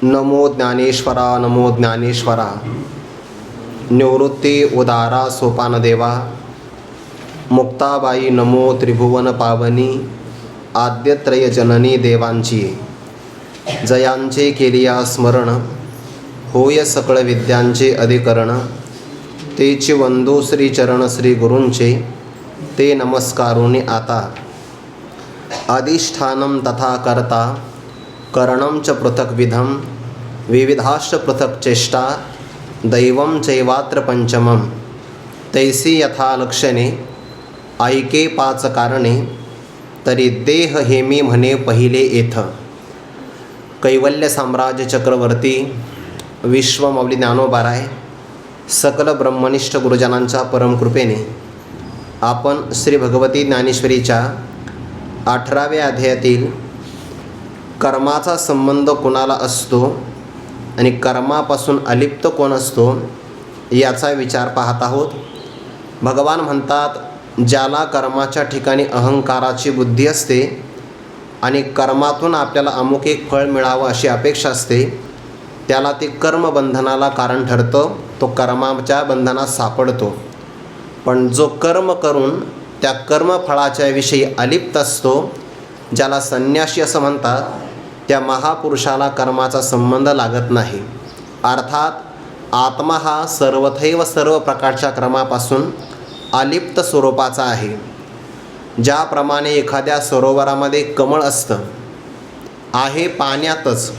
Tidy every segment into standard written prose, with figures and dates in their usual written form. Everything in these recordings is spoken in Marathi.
नमो ज्ञानेश्वरा नमो ज्ञानेश्वरा निवृत्ती उदारा सोपानदेवा मुक्ताबाई नमो त्रिभुवन पावनी आद्यत्रय जननी देवांची जयांचे केलिया स्मरण होय सकळ विद्यांचे अधिकरण तेची वंदू श्री चरण श्री गुरूंचे ते नमस्कारुनी आता अधिष्ठानं तथा कर्ता करणं च पृथक विधम विविधाश्च पृथक चेष्टा दैवं चैवात्र पंचमं तैसी यथा लक्षणे ऐके पाच कारणे तरी देह हे मी म्हणे पहिले येथ कैवल्य साम्राज्य चक्रवर्ती विश्वमौली ज्ञानोबाराय सकल ब्रह्मनिष्ठ गुरुजनांच्या परमकृपेने आपण श्री भगवती ज्ञानेश्वरीच्या 18व्या अध्यायातील कर्माचा संबंध कोणाला असतो आणि कर्मापासून अलिप्त कोण असतो याचा विचार पाहत आहोत. भगवान म्हणतात, ज्याला कर्माच्या ठिकाणी अहंकाराची बुद्धी असते आणि कर्मातून आपल्याला अमुक एक फळ मिळावं अशी अपेक्षा असते, त्याला ते कर्मबंधनाला कारण ठरतं, तो कर्माच्या बंधनात सापडतो. पण जो कर्म करून त्या कर्मफळाच्या विषयी अलिप्त असतो, ज्याला संन्यासी असं म्हणतात, त्या महापुरुषाला कर्माचा संबंध लागत नाही. अर्थात आत्मा हा सर्वथैव सर्व प्रकारच्या कर्मापासून अलिप्त स्वरूपाचा आहे. ज्याप्रमाणे एखाद्या सरोवरामध्ये कमळ असतं, आहे पाण्यातच,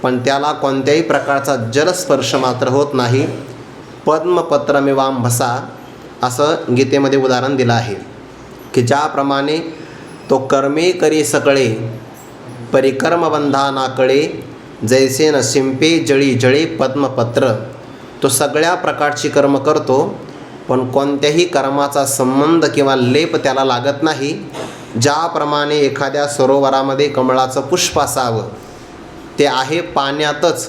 पण त्याला कोणत्याही प्रकारचा जलस्पर्श मात्र होत नाही. पद्मपत्रमिवांभसा असं गीतेमध्ये उदाहरण दिलं आहे की ज्याप्रमाणे तो कर्मे करी सकळे परिकर्मबंधा नाकळे जैसे न शिंपे जळी जळे पद्मपत्र. तो सगळ्या प्रकारची कर्म करतो, पण कोणत्याही कर्माचा संबंध किंवा लेप त्याला लागत नाही. ज्याप्रमाणे एखाद्या सरोवरामध्ये कमळाचं पुष्प असावं, ते आहे पाण्यातच,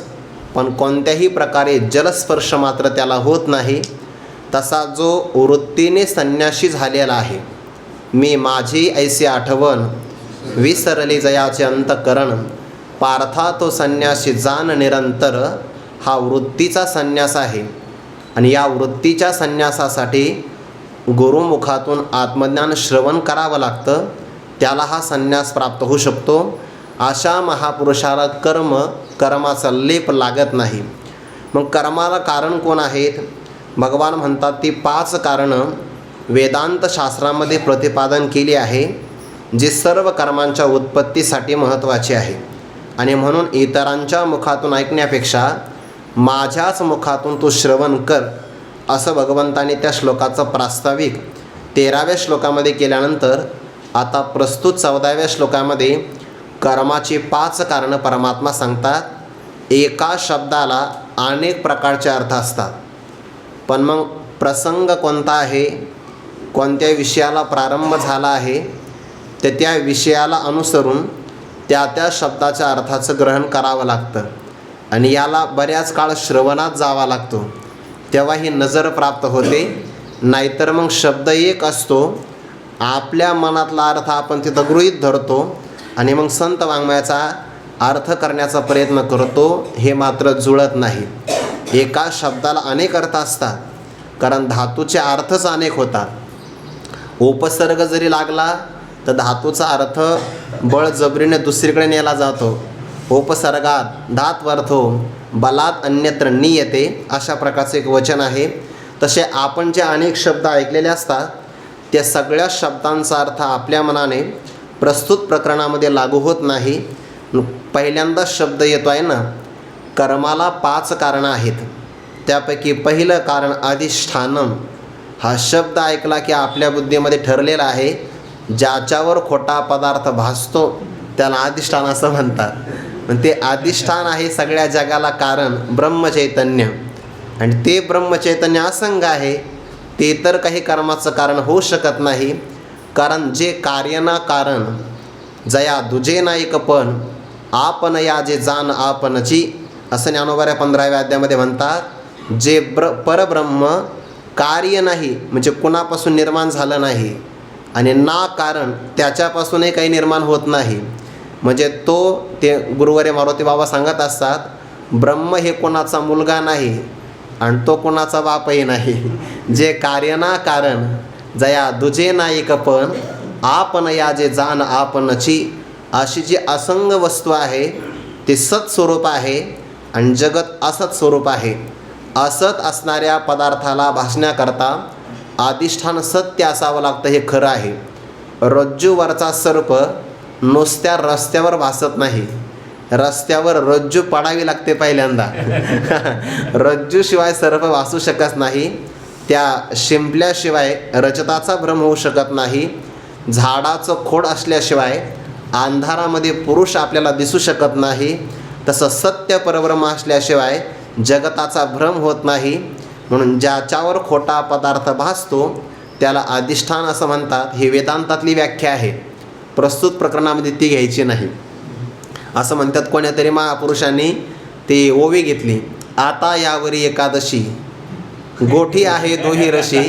पण कोणत्याही प्रकारे जलस्पर्श मात्र त्याला होत नाही, तसा जो वृत्तीने संन्याशी झालेला आहे, मी माझी ऐसी आठवण विसरली जयाचे अंतकरण, पार्था तो संन्यासी जाण निरंतर, हा वृत्तीचा संन्यास आहे. आणि या वृत्तीच्या संन्यासासाठी गुरुमुखातून आत्मज्ञान श्रवण करावं लागतं, त्याला हा संन्यास प्राप्त होऊ शकतो. अशा महापुरुषाला कर्माचा लेप लागत नाही. मग कर्माला कारण कोण आहेत? भगवान म्हणतात, ती 5 कारणं वेदांत शास्त्रामध्ये प्रतिपादन केली आहे, जी सर्व कर्मांच्या उत्पत्तीसाठी महत्त्वाची आहे. आणि म्हणून इतरांच्या मुखातून ऐकण्यापेक्षा माझ्याच मुखातून तू श्रवण कर, असं भगवंताने त्या श्लोकाचं प्रास्ताविक 13व्या श्लोकामध्ये केल्यानंतर आता प्रस्तुत 14व्या श्लोकामध्ये कर्माची 5 कारणं परमात्मा सांगतात. एका शब्दाला अनेक प्रकारचे अर्थ असतात, पण मग प्रसंग कोणता आहे, कोणत्या विषयाला प्रारंभ झाला आहे, त्या विषयाला अनुसरून त्या शब्दाच्या अर्थाचं ग्रहण करावं लागतं. आणि याला बऱ्याच काळ श्रवणात जावा लागतो, तेव्हा ही नजर प्राप्त होते. नाहीतर मग शब्द एक असतो, आपल्या मनातला अर्थ आपण तिथं गृहीत धरतो आणि मग संत वाङ्मयाचा अर्थ करण्याचा प्रयत्न करतो, हे मात्र जुळत नाही. एका शब्दाला अनेक अर्थ असतात, कारण धातूचे अर्थच अनेक होतात. उपसर्ग जरी लागला तर धातूचा अर्थ बळजबरीने दुसरीकडे नेला जातो. उपसर्गात धात्वर्थो बलात् अन्यत्र नीयते, अशा प्रकारचे एक वचन आहे. तसे आपण जे अनेक शब्द ऐकलेले असतात, त्या सगळ्या शब्दांचा अर्थ आपल्या मनाने प्रस्तुत प्रकरणामध्ये लागू होत नाही. पहिल्यांदा शब्द येतो आहे ना, कर्माला 5 कारणं आहेत. त्यापैकी पहिलं कारण अधिष्ठानम. हा शब्द ऐकला की आपल्या बुद्धीमध्ये ठरलेला आहे, ज्याच्यावर खोटा पदार्थ भासतो त्याला अधिष्ठान असं म्हणतात. पण ते अधिष्ठान आहे सगळ्या जगाला कारण ब्रह्मचैतन्य, आणि ते ब्रह्मचैतन्य असंग आहे, ते तर काही कर्माचं कारण होऊ शकत नाही. कारण जे कार्य ना कारण जया दुजे नाईक पण आपण या जे जाण आपणची, असं ज्ञानोबाऱ्या 15व्या अध्यायामध्ये म्हणतात. जे परब्रह्म कार्य नाही, म्हणजे कुणापासून निर्माण झालं नाही, आणि ना कारण त्याच्यापासूनही काही निर्माण होत नाही. म्हणजे ते गुरुवारी मारुती बाबा सांगत असतात, ब्रह्म हे कोणाचा मुलगा नाही आणि तो कोणाचा बापही नाही. जे कार्य ना कारण जया दुजे नाही कपन, आपण या जे जाण आपणची. अशी जी असंग वस्तू आहे ती सत स्वरूप आहे आणि जगत असत स्वरूप आहे. असत असणाऱ्या पदार्थाला भासण्याकरता अधिष्ठान सत्य असावं लागतं, हे खरं आहे. रज्जूवरचा सर्प नुसत्या रस्त्यावर भासत नाही, रस्त्यावर रज्जू पडावी लागते पहिल्यांदा. रज्जूशिवाय सर्प भासू शकत नाही. त्या शिंपल्याशिवाय रजताचा भ्रम होऊ शकत नाही. झाडाचं खोड असल्याशिवाय अंधारामध्ये पुरुष आपल्याला दिसू शकत नाही. तसं सत्य परब्रह्म असल्याशिवाय जगताचा भ्रम होत नाही. म्हणून ज्याच्यावर खोटा पदार्थ भासतो त्याला अधिष्ठान असं म्हणतात. ही वेदांतातली व्याख्या आहे, प्रस्तुत प्रकरणामध्ये ती घ्यायची नाही. असं म्हणतात कोण्यातरी महापुरुषांनी ती ओवी घेतली. आता यावरी एकादशी गोठी आहे दोही रशी,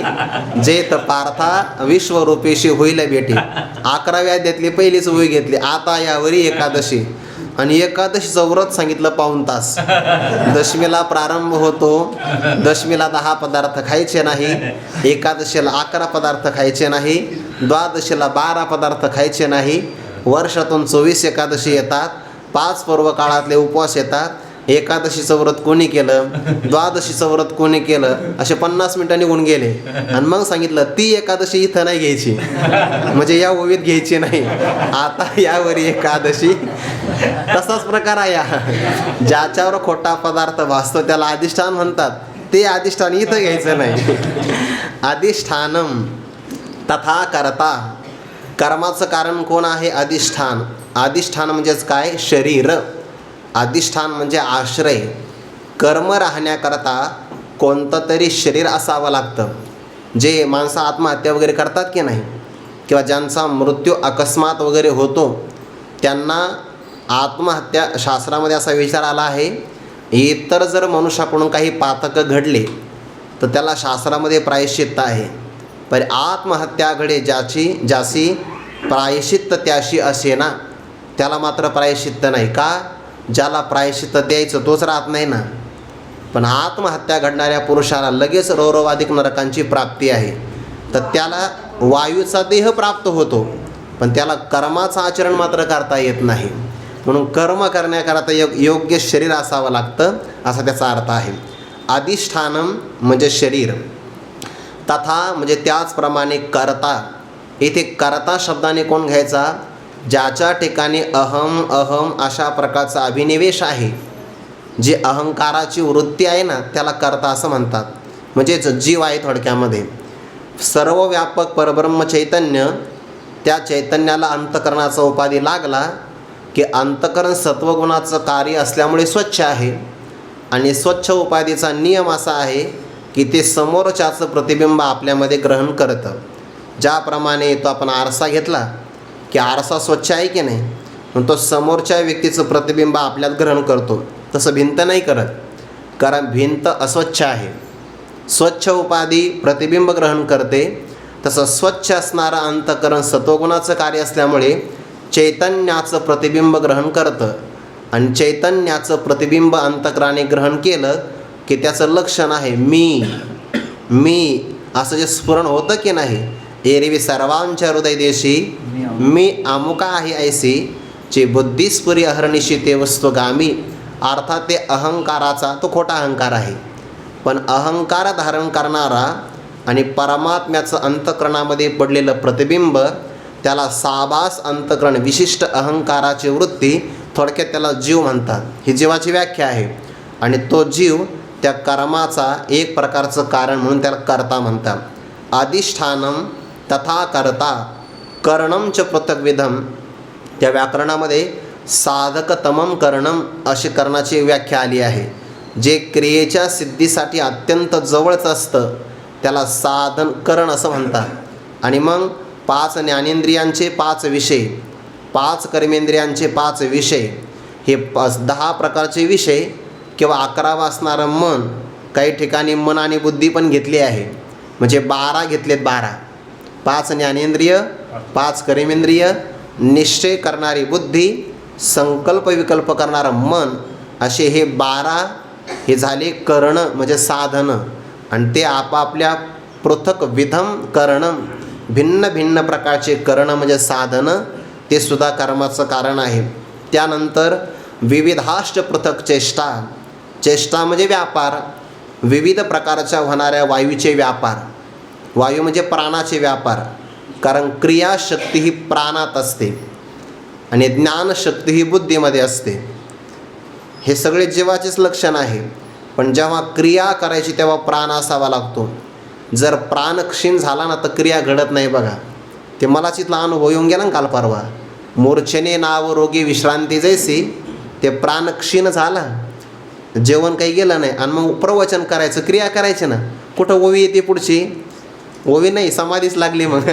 जेत पार्था विश्वरूपेशी होईल भेटी. 11व्या अध्यायातली पहिलीच ओवी घेतली, आता यावरी एकादशी. आणि एकादशीचं व्रत सांगितलं पाऊण तास. दशमीला प्रारंभ होतो, दशमीला 10 पदार्थ खायचे नाही, एकादशीला 11 पदार्थ खायचे नाही, द्वादशीला 12 पदार्थ खायचे नाही. वर्षातून 24 एकादशी येतात, 5 पर्व काळातले उपवास येतात. एकादशीचं व्रत कोणी केलं, द्वादशीचं व्रत कोणी केलं, असे 50 मिनिटं निघून गेले. आणि मग सांगितलं ती एकादशी इथं नाही घ्यायची, म्हणजे या ओवीत घ्यायची नाही. आता यावरी एकादशी. तसाच प्रकार आहे. ज्याच्यावर खोटा पदार्थ भासतो त्याला अधिष्ठान म्हणतात. ते अधिष्ठान इथं घ्यायचं नाही. अधिष्ठानम तथा करता. कर्माचं कारण कोण आहे? अधिष्ठान. अधिष्ठान म्हणजेच काय? शरीर. अधिष्ठान म्हणजे आश्रय. कर्म राहण्याकरता कोणतं तरी शरीर असावं लागतं. जे माणसं आत्महत्या वगैरे करतात की नाही, किंवा ज्यांचा मृत्यू अकस्मात वगैरे होतो, त्यांना आत्महत्या शास्त्रामध्ये असा विचार आला आहे, इतर जर मनुष्याकडून काही पातकं घडले तर त्याला शास्त्रामध्ये प्रायश्चित्त आहे. पण आत्महत्या घडे ज्याची प्रायश्चित्त त्याशी असे ना, त्याला मात्र प्रायश्चित्त नाही. का? ज्याला प्रायश्चित्त द्यायचं तोच राहत नाही ना. पण आत्महत्या घडणाऱ्या पुरुषाला लगेच रौरवाधिक नरकांची प्राप्ती आहे. तर त्याला वायूचा देह प्राप्त होतो, पण त्याला कर्माचं आचरण मात्र करता येत नाही. म्हणून कर्म करण्याकरता योग्य शरीर असावं लागतं, असा त्याचा अर्थ आहे. अधिष्ठानम म्हणजे शरीर. तथा म्हणजे त्याचप्रमाणे कर्ता. इथे कर्ता शब्दाने कोण घ्यायचा? ज्याच्या ठिकाणी अहम अहम अशा प्रकारचा अभिनिवेश आहे, जी अहंकाराची वृत्ती आहे ना, त्याला कर्ता असं म्हणतात. म्हणजेच जीव आहे थोडक्यामध्ये. सर्व व्यापक परब्रह्म चैतन्य, त्या चैतन्याला अंतकरणाचा उपाधी लागला की अंतकरण सत्वगुणाचं कार्य असल्यामुळे स्वच्छ आहे. आणि स्वच्छ उपाधीचा नियम असा आहे की ते समोरच्याचं प्रतिबिंब आपल्यामध्ये ग्रहण करतं. ज्याप्रमाणे तो आपण आरसा घेतला की आरसा स्वच्छ आहे की नाही, पण तो समोरच्या व्यक्तीचं प्रतिबिंब आपल्यात ग्रहण करतो. तसं भिंत नाही करत, कारण भिंत अस्वच्छ आहे. स्वच्छ उपाधी प्रतिबिंब ग्रहण करते. तसं स्वच्छ असणारं अंतकरण सत्वगुणाचं कार्य असल्यामुळे चैतन्याचं प्रतिबिंब ग्रहण करतं. आणि चैतन्याचं प्रतिबिंब अंतकराने ग्रहण केलं की त्याचं लक्षण आहे मी असं जे स्फुरण होतं की नाही, एरवी सर्वांच्या हृदयदेशी मी अमुका आहे ऐसी, जे बुद्धिस्फुरी अहर्निशी ते वस्तुगामी. अर्थात ते अहंकाराचा तो खोटा अहंकार आहे. पण अहंकार धारण करणारा आणि परमात्म्याचं अंतकरणामध्ये पडलेलं प्रतिबिंब, त्याला साभास अंतकरण, विशिष्ट अहंकाराची वृत्ती, थोडक्यात त्याला जीव म्हणतात. ही जीवाची व्याख्या आहे. आणि तो जीव त्या कर्माचा एक प्रकारचं कारण म्हणून त्याला कर्ता म्हणतात. अधिष्ठानम तथा कर्ता. कर्णम च पृथक्विधम. त्या व्याकरणामध्ये साधकतमम कर्णम अशी कर्णाची व्याख्या आली आहे. जे क्रियेच्या सिद्धीसाठी अत्यंत जवळच असतं त्याला साधन करण असं म्हणतात. आणि मग 5 ज्ञानेंद्रियांचे 5 विषय, 5 कर्मेंद्रियांचे 5 विषय, हे 10 प्रकारचे विषय किंवा 11 असणारं मन. काही ठिकाणी मन आणि बुद्धी पण घेतली आहे, म्हणजे 12 घेतलेत. 12, 5 ज्ञानेंद्रिय, 5 कर्मेंद्रिय, निश्चय करणारी बुद्धी संकल्प विकल्प करणारं मन, असे हे 12 हे झाले करण म्हणजे साधनं. आणि ते आपापल्या पृथक विधम करणं, भिन्न भिन्न प्रकारचे करणं म्हणजे साधनं, ते सुद्धा कर्माचं कारण आहे. त्यानंतर विविधाष्ट पृथक चेष्टा. चेष्टा म्हणजे व्यापार, विविध प्रकारच्या होणाऱ्या वायूचे व्यापार. वायू म्हणजे प्राणाचे व्यापार, कारण क्रियाशक्ती ही प्राणात असते आणि ज्ञानशक्ती ही बुद्धीमध्ये असते. हे सगळे जीवाचेच लक्षण आहे. पण जेव्हा क्रिया करायची तेव्हा प्राण असावा लागतो. जर प्राण क्षीण झाला ना तर क्रिया घडत नाही. बघा, ते मलाच इथला अनुभव येऊन गेला ना काल परवा. मूर्छने नाव रोगी विश्रांती जैसी, ते प्राण क्षीण झाला, जेवण काही गेलं नाही आणि मग प्रवचन करायचं, क्रिया करायची ना, कुठं ओवी येते पुढची? ओवी नाही, समाधीच लागली मग.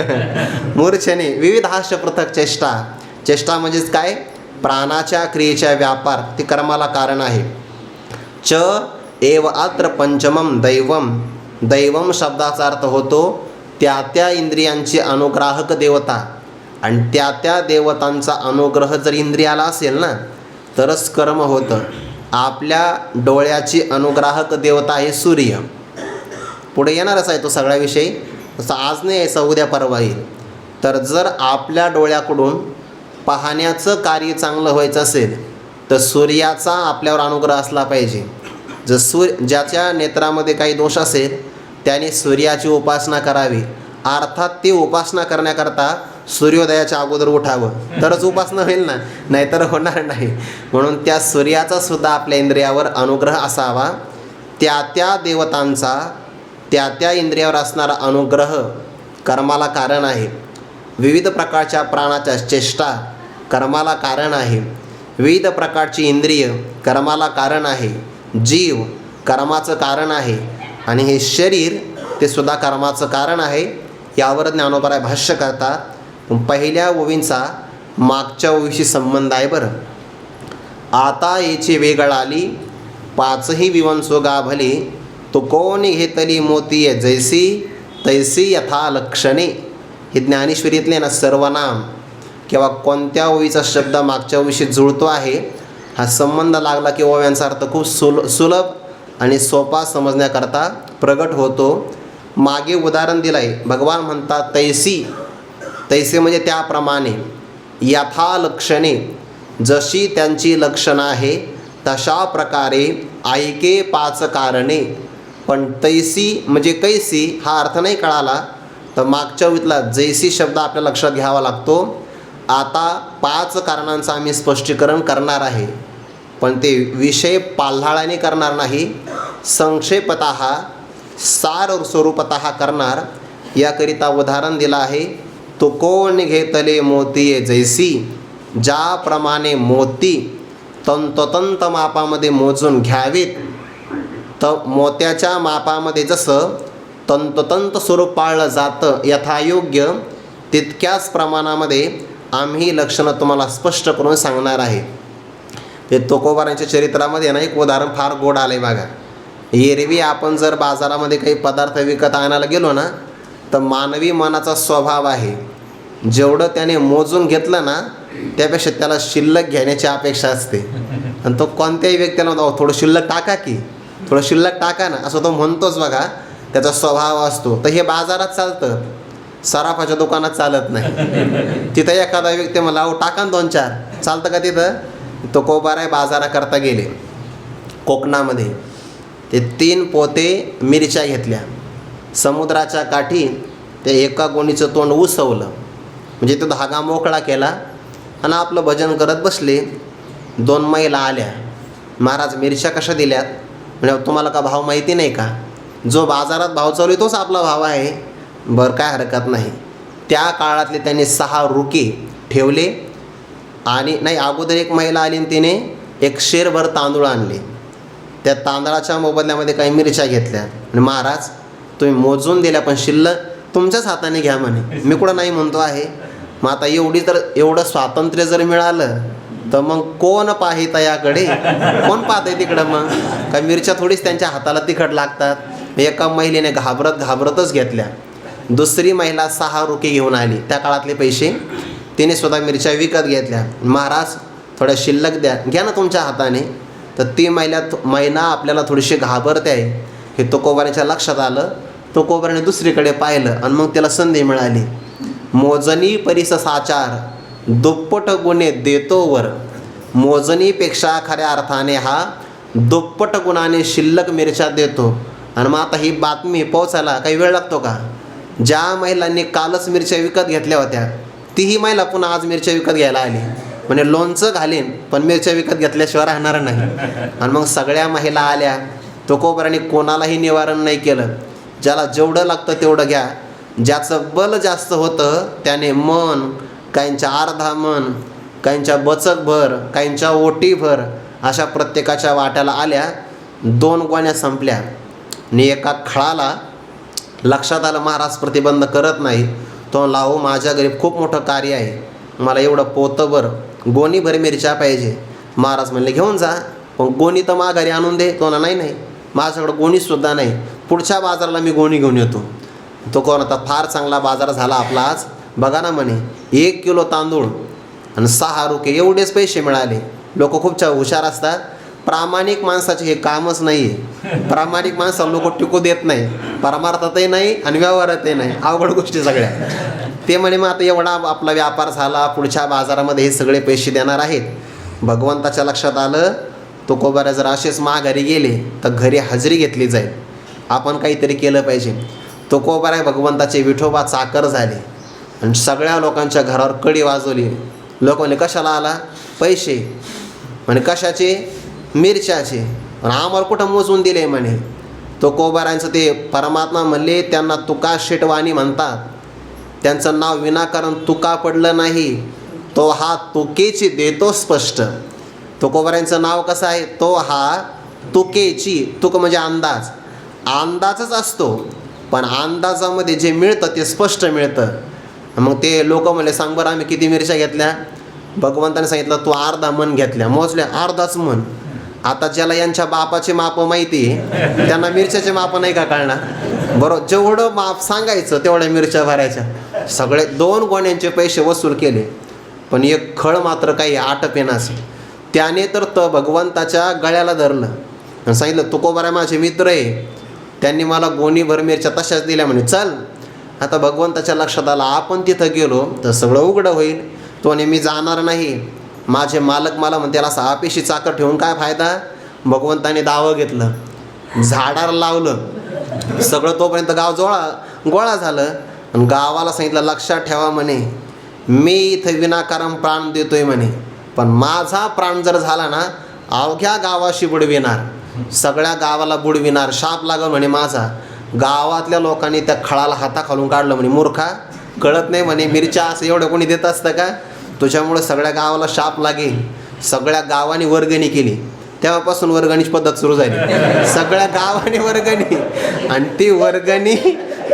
मूर्छने विविधाश पृथक चेष्टा. चेष्टा म्हणजेच काय? प्राणाच्या क्रियेच्या व्यापार, ते कर्माला कारण आहे. च एव अत्र पंचमम दैवम. दैवम शब्दाचा अर्थ होतो त्या त्या इंद्रियांची अनुग्राहक देवता. आणि त्या त्या देवतांचा अनुग्रह जर इंद्रियाला असेल ना तरच कर्म होतं. आपल्या डोळ्याची अनुग्राहक देवता आहे सूर्य. पुढे येणारच आहे तो सगळा विषय, तसं आज नाही यायचा, उद्या परवा येईल. तर जर आपल्या डोळ्याकडून पाहण्याचं कार्य चांगलं व्हायचं असेल तर सूर्याचा आपल्यावर अनुग्रह असला पाहिजे. जर ज्याच्या नेत्रामध्ये काही दोष असेल त्याने सूर्याची उपासना करावी. अर्थात ती उपासना करण्याकरता सूर्योदयाच्या अगोदर उठावं, तरच उपासना होईल ना, नाहीतर होणार नाही. म्हणून त्या सूर्याचा सुद्धा आपल्या इंद्रियावर अनुग्रह असावा. त्या त्या देवतांचा त्या त्या इंद्रियावर असणारा अनुग्रह कर्माला कारण आहे. विविध प्रकारच्या प्राणाच्या चेष्टा कर्माला कारण आहे. विविध प्रकारची इंद्रिय कर्माला कारण आहे. जीव कर्माचं कारण आहे आणि हे शरीर ते सुद्धा कर्माचं कारण आहे. यावर ज्ञानोबराय भाष्य करतात. पहिल्या ओवींचा मागच्या ओवीशी संबंध आहे. बरं, आता याची वेगळाली पाचही विवंसो गाभली, तो कोणी घेतली मोती जैसी तैसी यथा लक्षणे. हे ज्ञानेश्वरीतले ना सर्वनाम किंवा कोणत्या ओवीचा शब्द मागच्या ओवीशी जुळतो आहे, हा संबंध लागला की ओव्यांचा अर्थ खूप सुलभ आणि सोपा समजण्याकरता प्रगट होतो. मागे उदाहरण दिलं आहे. भगवान म्हणतात तैसी. तैसे म्हणजे त्याप्रमाणे. यथा लक्षणे, जशी त्यांची लक्षणं आहे तशा प्रकारे. ऐके 5 कारणे. पण तैसी म्हणजे कैसी हा अर्थ नाही कळाला तर मागच्या ओवीतला जैसी शब्द आपल्या लक्षात घ्यावा लागतो. आता 5 कारणांचं आम्ही स्पष्टीकरण करणार आहे, पण ते विषय पाल्हाळाने करणार नाही, संक्षेपतः सार स्वरूपतः करणार. याकरिता उदाहरण दिलं आहे. तो कोण घेतले मोती जैसी, ज्याप्रमाणे मोती तंतोतंत मापामध्ये मोजून घ्यावेत, तर मोत्याच्या मापामध्ये जसं तंतोतंत स्वरूप पाळलं जातं यथायोग्य, तितक्याच प्रमाणामध्ये आम्ही लक्षणं तुम्हाला स्पष्ट करून सांगणार आहे. ते तुकोबारांच्या चरित्रामध्ये ना एक उदाहरण फार गोड आलं आहे बघा. एरवी आपण जर बाजारामध्ये काही पदार्थ विकत आणायला गेलो ना तर मानवी मनाचा स्वभाव आहे, जेवढं त्याने मोजून घेतलं ना त्यापेक्षा त्याला शिल्लक घेण्याची अपेक्षा असते. आणि तो कोणत्याही व्यक्तीला म्हणतो थोडं शिल्लक टाका की, थोडं शिल्लक टाका ना, असं तो म्हणतोच बघा. त्याचा स्वभाव असतो. तर हे बाजारात चालतं, सराफाच्या दुकानात चालत नाही. तिथं एखादा व्यक्ती मला अहो टाका 2-4, चालतं का तिथं? तो कोबाराय बाजाराकरता गेले कोकणामध्ये. ते 3 पोते मिरच्या घेतल्या. समुद्राच्या काठी ते एका गोणीचं तोंड उसवलं, म्हणजे तो धागा मोकळा केला आणि आपलं भजन करत बसले. 2 महिला आल्या. महाराज मिरच्या कशा दिल्यात? म्हणजे तुम्हाला का भाव माहिती नाही का? जो बाजारात भाव चालू आहे तोच आपला भाव आहे. बरं, काय हरकत नाही. त्या काळातले त्यांनी 6 रुके ठेवले. आणि नाही, अगोदर एक महिला आली आणि तिने 1 शेरभर तांदूळ आणले. त्या तांदळाच्या मोबदल्यामध्ये काही मिरच्या घेतल्या. आणि महाराज तुम्ही मोजून दिल्या पण शिल्लक तुमच्याच हाताने घ्या म्हणे. मी कुठं नाही म्हणतो आहे. मग आता एवढं स्वातंत्र्य जर मिळालं तर मग कोण पाहित याकडे? कोण पाहतंय तिकडं? मग काय मिरच्या थोडीच त्यांच्या हाताला तिखट लागतात. एका महिलेने घाबरतच घेतल्या. दुसरी महिला 6 रुके घेऊन आली, त्या काळातले पैसे. तिने स्वतः मिरच्या विकत घेतल्या. महाराज थोड्या शिल्लक द्या, घ्या ना तुमच्या हाताने. तर ती महिला आपल्याला थोडीशी घाबरते आहे हे तुकोबाराच्या लक्षात आलं. तुकोबाराने दुसरीकडे पाहिलं आणि मग त्याला संधी मिळाली. मोजणी परिस साचार दुप्पट गुणे देतो वर. मोजणीपेक्षा खऱ्या अर्थाने हा दुप्पट गुणाने शिल्लक मिरच्या देतो. आणि मग आता ही बातमी पोहोचायला काही वेळ लागतो का? ज्या महिलांनी कालच मिरच्या विकत घेतल्या होत्या तीही महिला पुन्हा आज मिरच्या विकत घ्यायला आली. म्हणजे लोणचं घालीन पण मिरच्या विकत घेतल्याशिवाय राहणार नाही. आणि मग सगळ्या महिला आल्या. तुकोबाराने कोणालाही निवारण नाही केलं. ज्याला जेवढं लागतं तेवढं घ्या. ज्याचं बल जास्त होतं त्याने मन, काहींच्या अर्धा मन, काहींच्या बचकभर, काहींच्या ओटीभर अशा प्रत्येकाच्या वाट्याला आल्या. 2 गोण्या संपल्या आणि एका खळाला लक्षात आलं महाराज प्रतिबंध करत नाही. तो लावू माझ्या घरी खूप मोठं कार्य आहे, मला एवढं पोतभर गोणीभर मिरच्या पाहिजे. महाराज म्हणले घेऊन जा, पण गोणी तर माघारी आणून दे. तो नाही माझ्याकडं गोणीसुद्धा नाही, पुढच्या बाजाराला मी गोणी घेऊन येतो. तो कोण आता फार चांगला बाजार झाला आपला आज. बघा ना म्हणे 1 किलो तांदूळ आणि 6 रुपये एवढेच पैसे मिळाले. लोक खूप हुशार असतात. प्रामाणिक माणसाचे हे कामच नाही आहे. प्रामाणिक माणसाला लोक टिकू देत नाही, परमार्थातही नाही आणि व्यवहारातही नाही. अवघड गोष्टी सगळ्या. ते म्हणे मग आता एवढा आपला व्यापार झाला, पुढच्या बाजारामध्ये हे सगळे पैसे देणार आहेत. भगवंताच्या लक्षात आलं तुकोबारा जर असेच माघारी गेले तर घरी हजेरी घेतली जाईल. आपण काहीतरी केलं पाहिजे. तुकोबारा भगवंताचे विठोबा चाकर झाले आणि सगळ्या लोकांच्या घरावर कडी वाजवली. लोक म्हणले कशाला आला? पैसे. म्हणे कशाचे? मिरच्याचे. आणि आम्हाला कुठं मोजून दिले म्हणे. तुकोबारांचं ते परमात्मा म्हणले त्यांना तुका शेटवाणी म्हणतात. त्यांचं नाव विनाकारण तुका पडलं नाही. तो हा तुकेची देतो स्पष्ट. तुकोबारांचं नाव कसं आहे? तो हा तुकेची. तुक म्हणजे अंदाज. अंदाजच असतो पण अंदाजामध्ये जे मिळतं ते स्पष्ट मिळतं. मग ते लोक म्हणले सांग बरं आम्ही किती मिरच्या घेतल्या? भगवंताने सांगितलं तू अर्धा मन घेतल्या. मोजल्या अर्धाच मन. आता ज्याला यांच्या बापाचे माप माहिती आहे त्यांना मिरच्याचे माप नाही का कळणार? बरोबर, जेवढं माप सांगायचं तेवढ्या मिरच्या भरायच्या. सगळे 2 गोण्यांचे पैसे वसूल केले. पण एक खळ मात्र काही आटपेनास. त्याने तर भगवंताच्या गळ्याला धरलं आणि सांगितलं तुकोबारा माझे मित्र आहे, त्यांनी मला गोणीभर मिरच्या तशाच दिल्या म्हणे चल. आता भगवंताच्या लक्षात आलं आपण तिथं गेलो तर सगळं उघडं होईल. तो मी जाणार नाही. माझे मालक मला म्हणते त्याला 6 पेशी चाकर ठेवून काय फायदा? भगवंताने दावं घेतलं, झाडाला लावलं. सगळं तोपर्यंत गाव गोळा झालं आणि गावाला सांगितलं लक्षात ठेवा म्हणे मी इथं विनाकारण प्राण देतोय म्हणे, पण माझा प्राण जर झाला ना अवघ्या गावाशी बुडविणार, सगळ्या गावाला बुडविणार, शाप लागल म्हणे माझा. गावातल्या लोकांनी त्या खळाला हाताखालून काढलं म्हणे मूर्खा, कळत नाही म्हणे मिरच्या असं एवढं कोणी देत असतं का? तुझ्यामुळं सगळ्या गावाला शाप लागेल. सगळ्या गावाने वर्गणी केली. तेव्हापासून वर्गणीची पद्धत सुरू झाली. सगळ्या गावाने वर्गणी. आणि ती वर्गणी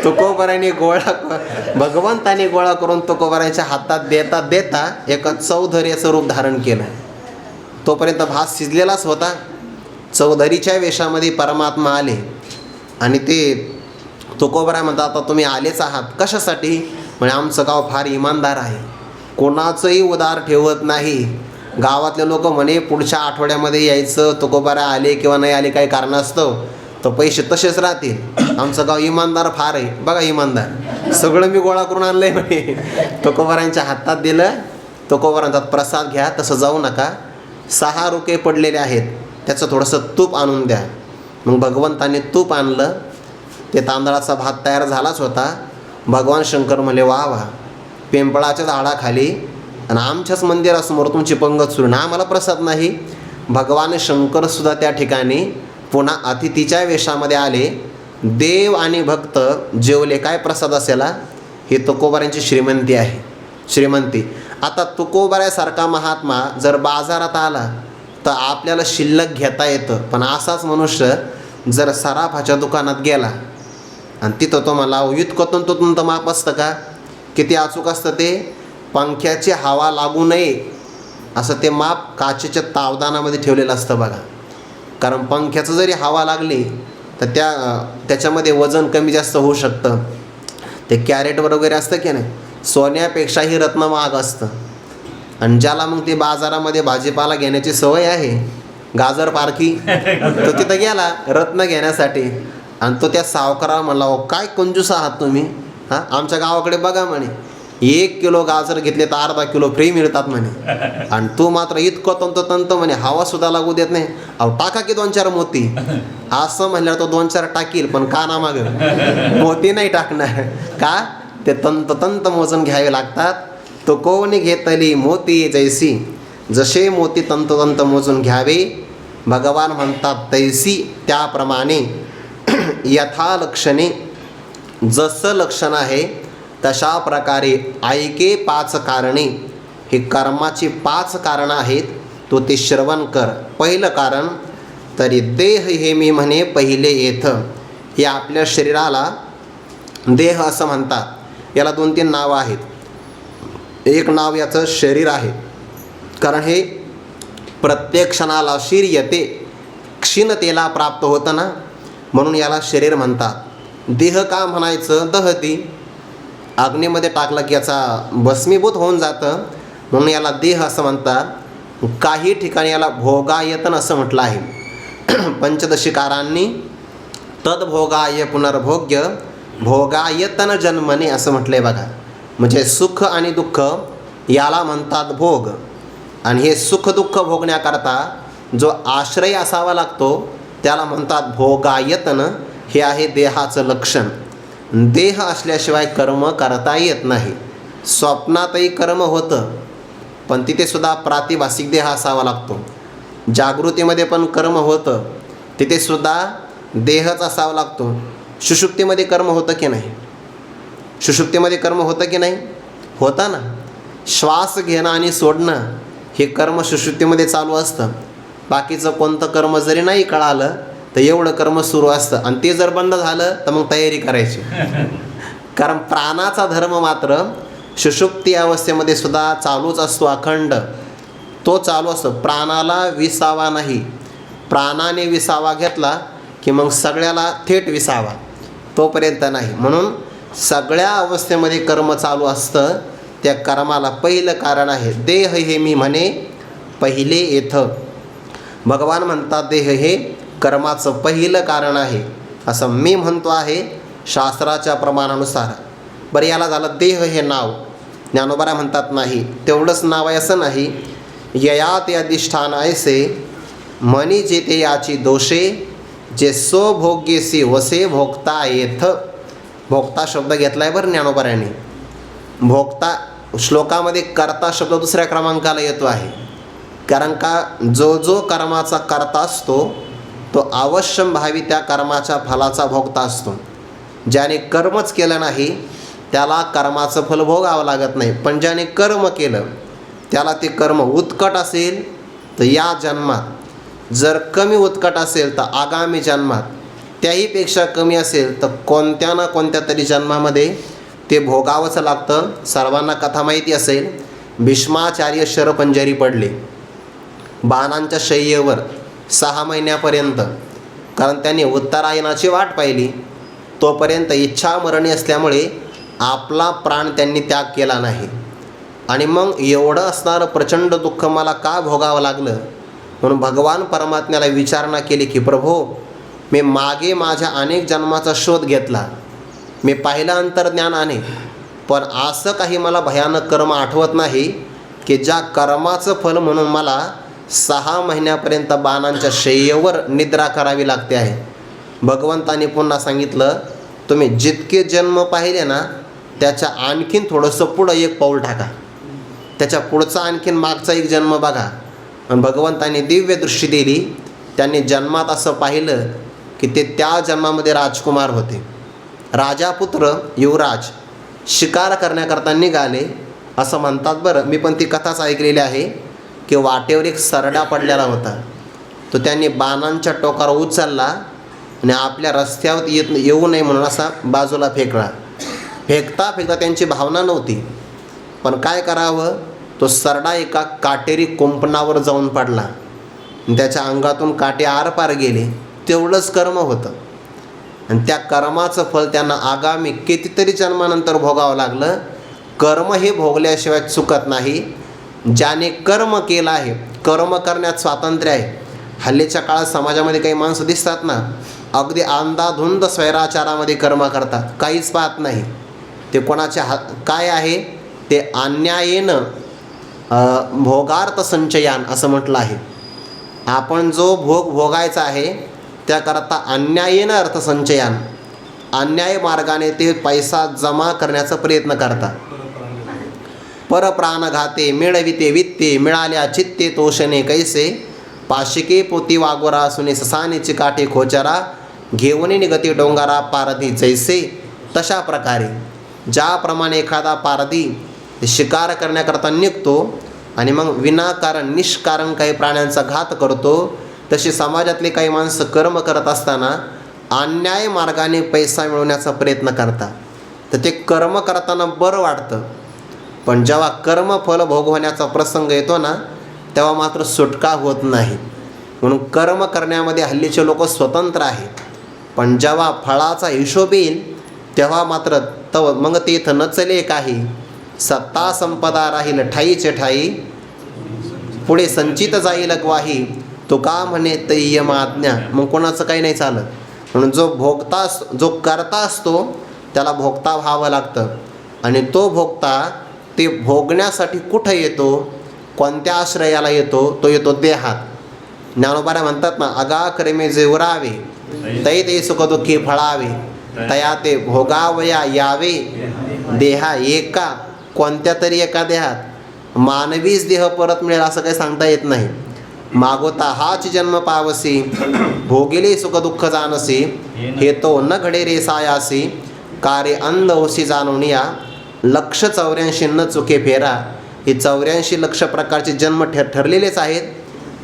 तुकोबाराने भगवंताने गोळा करून तुकोबारांच्या हातात देता देता एका चौधरीचं रूप धारण केलं. तोपर्यंत भात शिजलेलाच होता. चौधरीच्या वेशामध्ये परमात्मा आले आणि ते तुकोबारा म्हणतात आता तुम्ही आलेच आहात कशासाठी? म्हणजे आमचं गाव फार इमानदार आहे, कोणाचंही उदार ठेवत नाही. गावातले लोक म्हणे पुढच्या आठवड्यामध्ये यायचं, तुकोबारा आले किंवा नाही आले काही कारणास्तव तर पैसे तसेच राहतील. आमचं गाव इमानदार फार आहे. बघा इमानदार, सगळं मी गोळा करून आणलं आहे म्हणे. तुकोबारांच्या हातात दिलं. तुकोबारांचा प्रसाद घ्या, तसं जाऊ नका. 6 रुपये पडलेले आहेत, त्याचं थोडंसं तूप आणून द्या. मग भगवंताने तूप आणलं. ते तांदळाचा भात तयार झालाच होता. भगवान शंकर म्हणले वा वा, पिंपळाच्या झाडाखाली आणि आमच्याच मंदिरासमोर तुमची पंगत सुरू ना, आम्हाला प्रसाद नाही. भगवान शंकरसुद्धा त्या ठिकाणी पुन्हा अतिथीच्या वेशामध्ये आले. देव आणि भक्त जेवले. काय प्रसाद असेला? ही तुकोबारांची श्रीमंती आहे, श्रीमंती. आता तुकोबारासारखा महात्मा जर बाजारात आला तर आपल्याला शिल्लक घेता येतं. पण असाच मनुष्य जर सराफाच्या दुकानात गेला आणि तिथं तो मला इतकं तर माप असतं का? किती अचूक असतं ते? पंख्याची हवा लागू नये असं ते माप काचेच्या तावदानामध्ये ठेवलेलं असतं बघा. कारण पंख्याचं जरी हवा लागली तर त्याच्यामध्ये वजन कमी जास्त होऊ शकतं. ते कॅरेट वगैरे असतं की नाही, सोन्यापेक्षाही रत्न महाग असतं. आणि ज्याला मग ते बाजारामध्ये भाजीपाला घेण्याची सवय आहे, गाजर पारखी, तो तिथं गेला रत्न घेण्यासाठी आणि तो त्या सावकाराला म्हणला, हो काय कंजूस आहात तुम्ही, हां आमच्या गावाकडे बघा म्हणे 1 किलो गाजर घेतले तर अर्धा किलो फ्री मिळतात म्हणे, आणि तू मात्र इतकं तंत म्हणे हवासुद्धा लागू देत नाही. अहो टाका की 2-4 मोती. असं म्हणल्यावर तो 2-4 टाकील, पण का ना माग मोती नाही टाकणार. का? ते तंत मोजून घ्यावे लागतात. तो कोणी घेतली मोती जैसी, जसे मोती तंत मोजून घ्यावे भगवान म्हणतात तैसी, त्याप्रमाणे यथा लक्षणे, जसं लक्षण आहे तशा प्रकारे ऐके 5 कारणे. हे कर्माची 5 कारणं आहेत, तो ते श्रवण कर. पहिलं कारण तरी देह हे मी म्हणे पहिले येथ. हे आपल्या शरीराला देह असं म्हणतात. याला 2-3 नावं आहेत. एक नाव याचं शरीर आहे, कारण हे प्रत्येक क्षणाला शिर्यते, क्षीणतेला प्राप्त होतं ना, म्हणून याला शरीर म्हणतात. देह का म्हणायचं? दहती, अग्नीमध्ये टाकलं की याचा भस्मीभूत होऊन जातं, म्हणून याला देह असं म्हणतात. काही ठिकाणी याला भोगायतन असं म्हटलं आहे. पंचदशिकारांनी तद्भोगाय पुनर्भोग्य भोगायतन जन्मने असं म्हटलं आहे बघा. म्हणजे सुख आणि दुःख याला म्हणतात भोग, आणि हे सुख दुःख भोगण्याकरता जो आश्रय असावा लागतो त्याला म्हणतात भोगायतन. हे आहे देहाचं लक्षण. देह असल्याशिवाय कर्म करता येत नाही. स्वप्नातही कर्म होतं, पण तिथेसुद्धा प्रातिभासिक देह असावा लागतो. जागृतीमध्ये पण कर्म होतं, तिथेसुद्धा देहच असावा लागतो. सुषुप्तीमध्ये कर्म होतं की नाही? सुषुप्तीमध्ये कर्म होतं की नाही? होतं ना. श्वास घेणं आणि सोडणं हे कर्म सुषुप्तीमध्ये चालू असतं. बाकीचं कोणतं कर्म जरी नाही कळालं तर एवढं कर्म सुरू असतं, आणि ते जर बंद झालं तर मग तयारी करायची. कारण प्राणाचा धर्म मात्र सुषुप्ती अवस्थेमध्ये सुद्धा चालूच असतो, अखंड तो चालू असतो. प्राणाला विसावा नाही. प्राणाने विसावा घेतला की मग सगळ्याला थेट विसावा, तोपर्यंत नाही. म्हणून सगळ्या अवस्थेमध्ये कर्म चालू असतं. त्या कर्माला पहिलं कारण आहे देह हे मी म्हणे पहिले येथं. भगवान म्हणतात देह हे कर्माचं पहिलं कारण आहे, असं मी म्हणतो आहे शास्त्राच्या प्रमाणानुसार. बरं, याला झालं देह हे नाव. ज्ञानोबा म्हणतात नाही तेवढंच नाव आहे असं नाही. ययात अधिष्ठान ऐसे मनी जेते याची दोषे, जे स्वभोग्यसी वसे भोगता येथ. भोगता शब्द घेतला आहे बरं ज्ञानोबाऱ्याने. भोगता श्लोकामध्ये कर्ता शब्द दुसऱ्या क्रमांकाला येतो आहे, कारण का जो कर्माचा कर्ता असतो तो अवश्यंभावी त्या कर्माच्या फलाचा भोगता असतो. ज्याने कर्मच केलं नाही त्याला कर्माचं फल भोगावं लागत नाही, पण ज्याने कर्म केलं त्याला ते कर्म उत्कट असेल तर या जन्मात, जर कमी उत्कट असेल तर आगामी जन्मात, त्याहीपेक्षा कमी असेल तर कोणत्या ना कोणत्या तरी जन्मामध्ये ते भोगावंच लागतं. सर्वांना कथा माहिती असेल, भीष्माचार्य शरपंजरी पडले बाणांच्या शय्येवर 6 महिन्यापर्यंत, कारण त्यांनी उत्तरायणाची वाट पाहिली. तोपर्यंत इच्छा मरणी असल्यामुळे आपला प्राण त्यांनी त्याग केला नाही. आणि मग एवढं असणारं प्रचंड दुःख मला का भोगावं लागलं? म्हणून भगवान परमात्म्याला विचारणा केली की प्रभो, मी मागे माझ्या अनेक जन्माचा शोध घेतला, मी पाहिलं अंतर्ज्ञानाने, पण असं काही मला भयानक कर्म आठवत नाही की ज्या कर्माचं फल म्हणून मला 6 महिन्यापर्यंत बाणांच्या शय्येवर निद्रा करावी लागते आहे. भगवंताने पुन्हा सांगितलं, तुम्ही जितके जन्म पाहिले ना त्याच्या आणखीन थोडंसं पुढं एक पाऊल टाका, त्याच्या पुढचा आणखीन मागचा एक जन्म बघा. आणि भगवंताने दिव्य दृष्टी दिली. त्यांनी जन्मात असं पाहिलं की ते त्या जन्मामध्ये राजकुमार होते. राजापुत्र युवराज शिकार करण्याकरता निघाले असं म्हणतात. बरं, मी पण ती कथाच ऐकलेली आहे की वाटेवर एक सरडा पडलेला होता. तो त्यांनी बाणांच्या टोकावर उचलला आणि आपल्या रस्त्यावर येऊ नये म्हणून असा बाजूला फेकला. फेकता फेकता त्यांची भावना नव्हती, पण काय करावं, तो सरडा एका काटेरी कुंपणावर जाऊन पडला. त्याच्या अंगातून काटे आरपार गेले. तेवढंच कर्म होतं, आणि त्या कर्माचं फल त्यांना आगामी कितीतरी जन्मानंतर भोगावं लागलं. कर्म हे भोगल्याशिवाय चुकत नाही. ज्याने कर्म केलं आहे, कर्म करण्यात स्वातंत्र्य आहे. हल्लीच्या काळात समाजामध्ये काही माणसं दिसतात ना, अगदी अंधाधुंद स्वैराचारामध्ये कर्म करतात, काहीच पाहत नाही. ते कोणाच्या काय आहे ते अन्यायेनं भोगार्थ संचयान असं म्हटलं आहे. आपण जो भोग भोगायचा आहे त्याकरता अन्यायेनं अर्थसंचयान, अन्याय मार्गाने ते पैसा जमा करण्याचा प्रयत्न करतात. परप्राणघाते मिळविते वित्ते, मिळाल्या चित्ते तोषणे कैसे, पाशिके पोती वागोरा सुने ससानेची काठे खोचरा, घेऊन निगती डोंगारा पारधी जैसे. तशा प्रकारे ज्याप्रमाणे एखादा पारधी शिकार करण्याकरता निघतो आणि मग विनाकारण निष्कारण काही प्राण्यांचा घात करतो, तशी समाजातले काही माणसं कर्म करत असताना अन्याय मार्गाने पैसा मिळवण्याचा प्रयत्न करतात. तर ते कर्म करताना बरं वाटतं, पण जेव्हा कर्मफल भोगवण्याचा प्रसंग येतो ना, तेव्हा मात्र सुटका होत नाही. म्हणून कर्म करण्यामध्ये हल्लीचे लोक स्वतंत्र आहेत, पण जेव्हा फळाचा हिशोब येईल तेव्हा मात्र मग ते इथं नचले काही, सत्ता संपदा राहील ठाईचे ठाई, पुढे संचित जाईल ग्वाही, तो का म्हणे तय्यम आज्ञा. मग कोणाचं काही नाही चालत. म्हणून जो करता असतो त्याला भोगता व्हावं लागतं. आणि तो भोगता ते भोगण्यासाठी कुठं येतो, कोणत्या आश्रयाला येतो, तो येतो देहात. ज्ञानोबाऱ्या म्हणतात ना, अगा कर्मे जे उरावे तै ते सुखदुःखी फळावे, तया ते भोगावया यावे देहा एका. कोणत्या तरी एका देहात. मानवीच देह परत मिळेल असं काही सांगता येत नाही. मागोता हाच जन्म पावसी, भोगिले सुखदुःख जानसी, हे तो न घडे रे सायासी, कार्य अंध ओसी जाणूनिया, लक्ष 84 न चुके फेरा. हे 84 लक्ष प्रकारचे जन्म ठरलेलेच आहेत,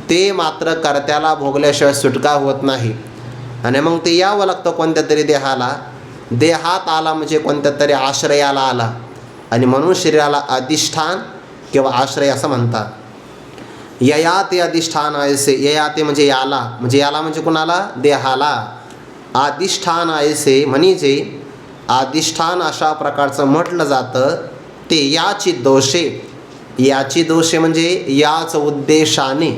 ते मात्र कर्त्याला भोगल्याशिवाय सुटका होत नाही. आणि मग ते यावं लागतं कोणत्या तरी देहाला. देहात आला म्हणजे कोणत्या तरी आश्रयाला आला, आणि म्हणून शरीराला अधिष्ठान किंवा आश्रय असं म्हणतात. ययाते अधिष्ठान ऐसे, ययाते म्हणजे याला, म्हणजे कुणाला, देहाला. अधिष्ठान ऐसे म्हणजे अधिष्ठान अशा प्रकारचं म्हटलं जातं. ते याची दोषे म्हणजे याच उद्देशाने.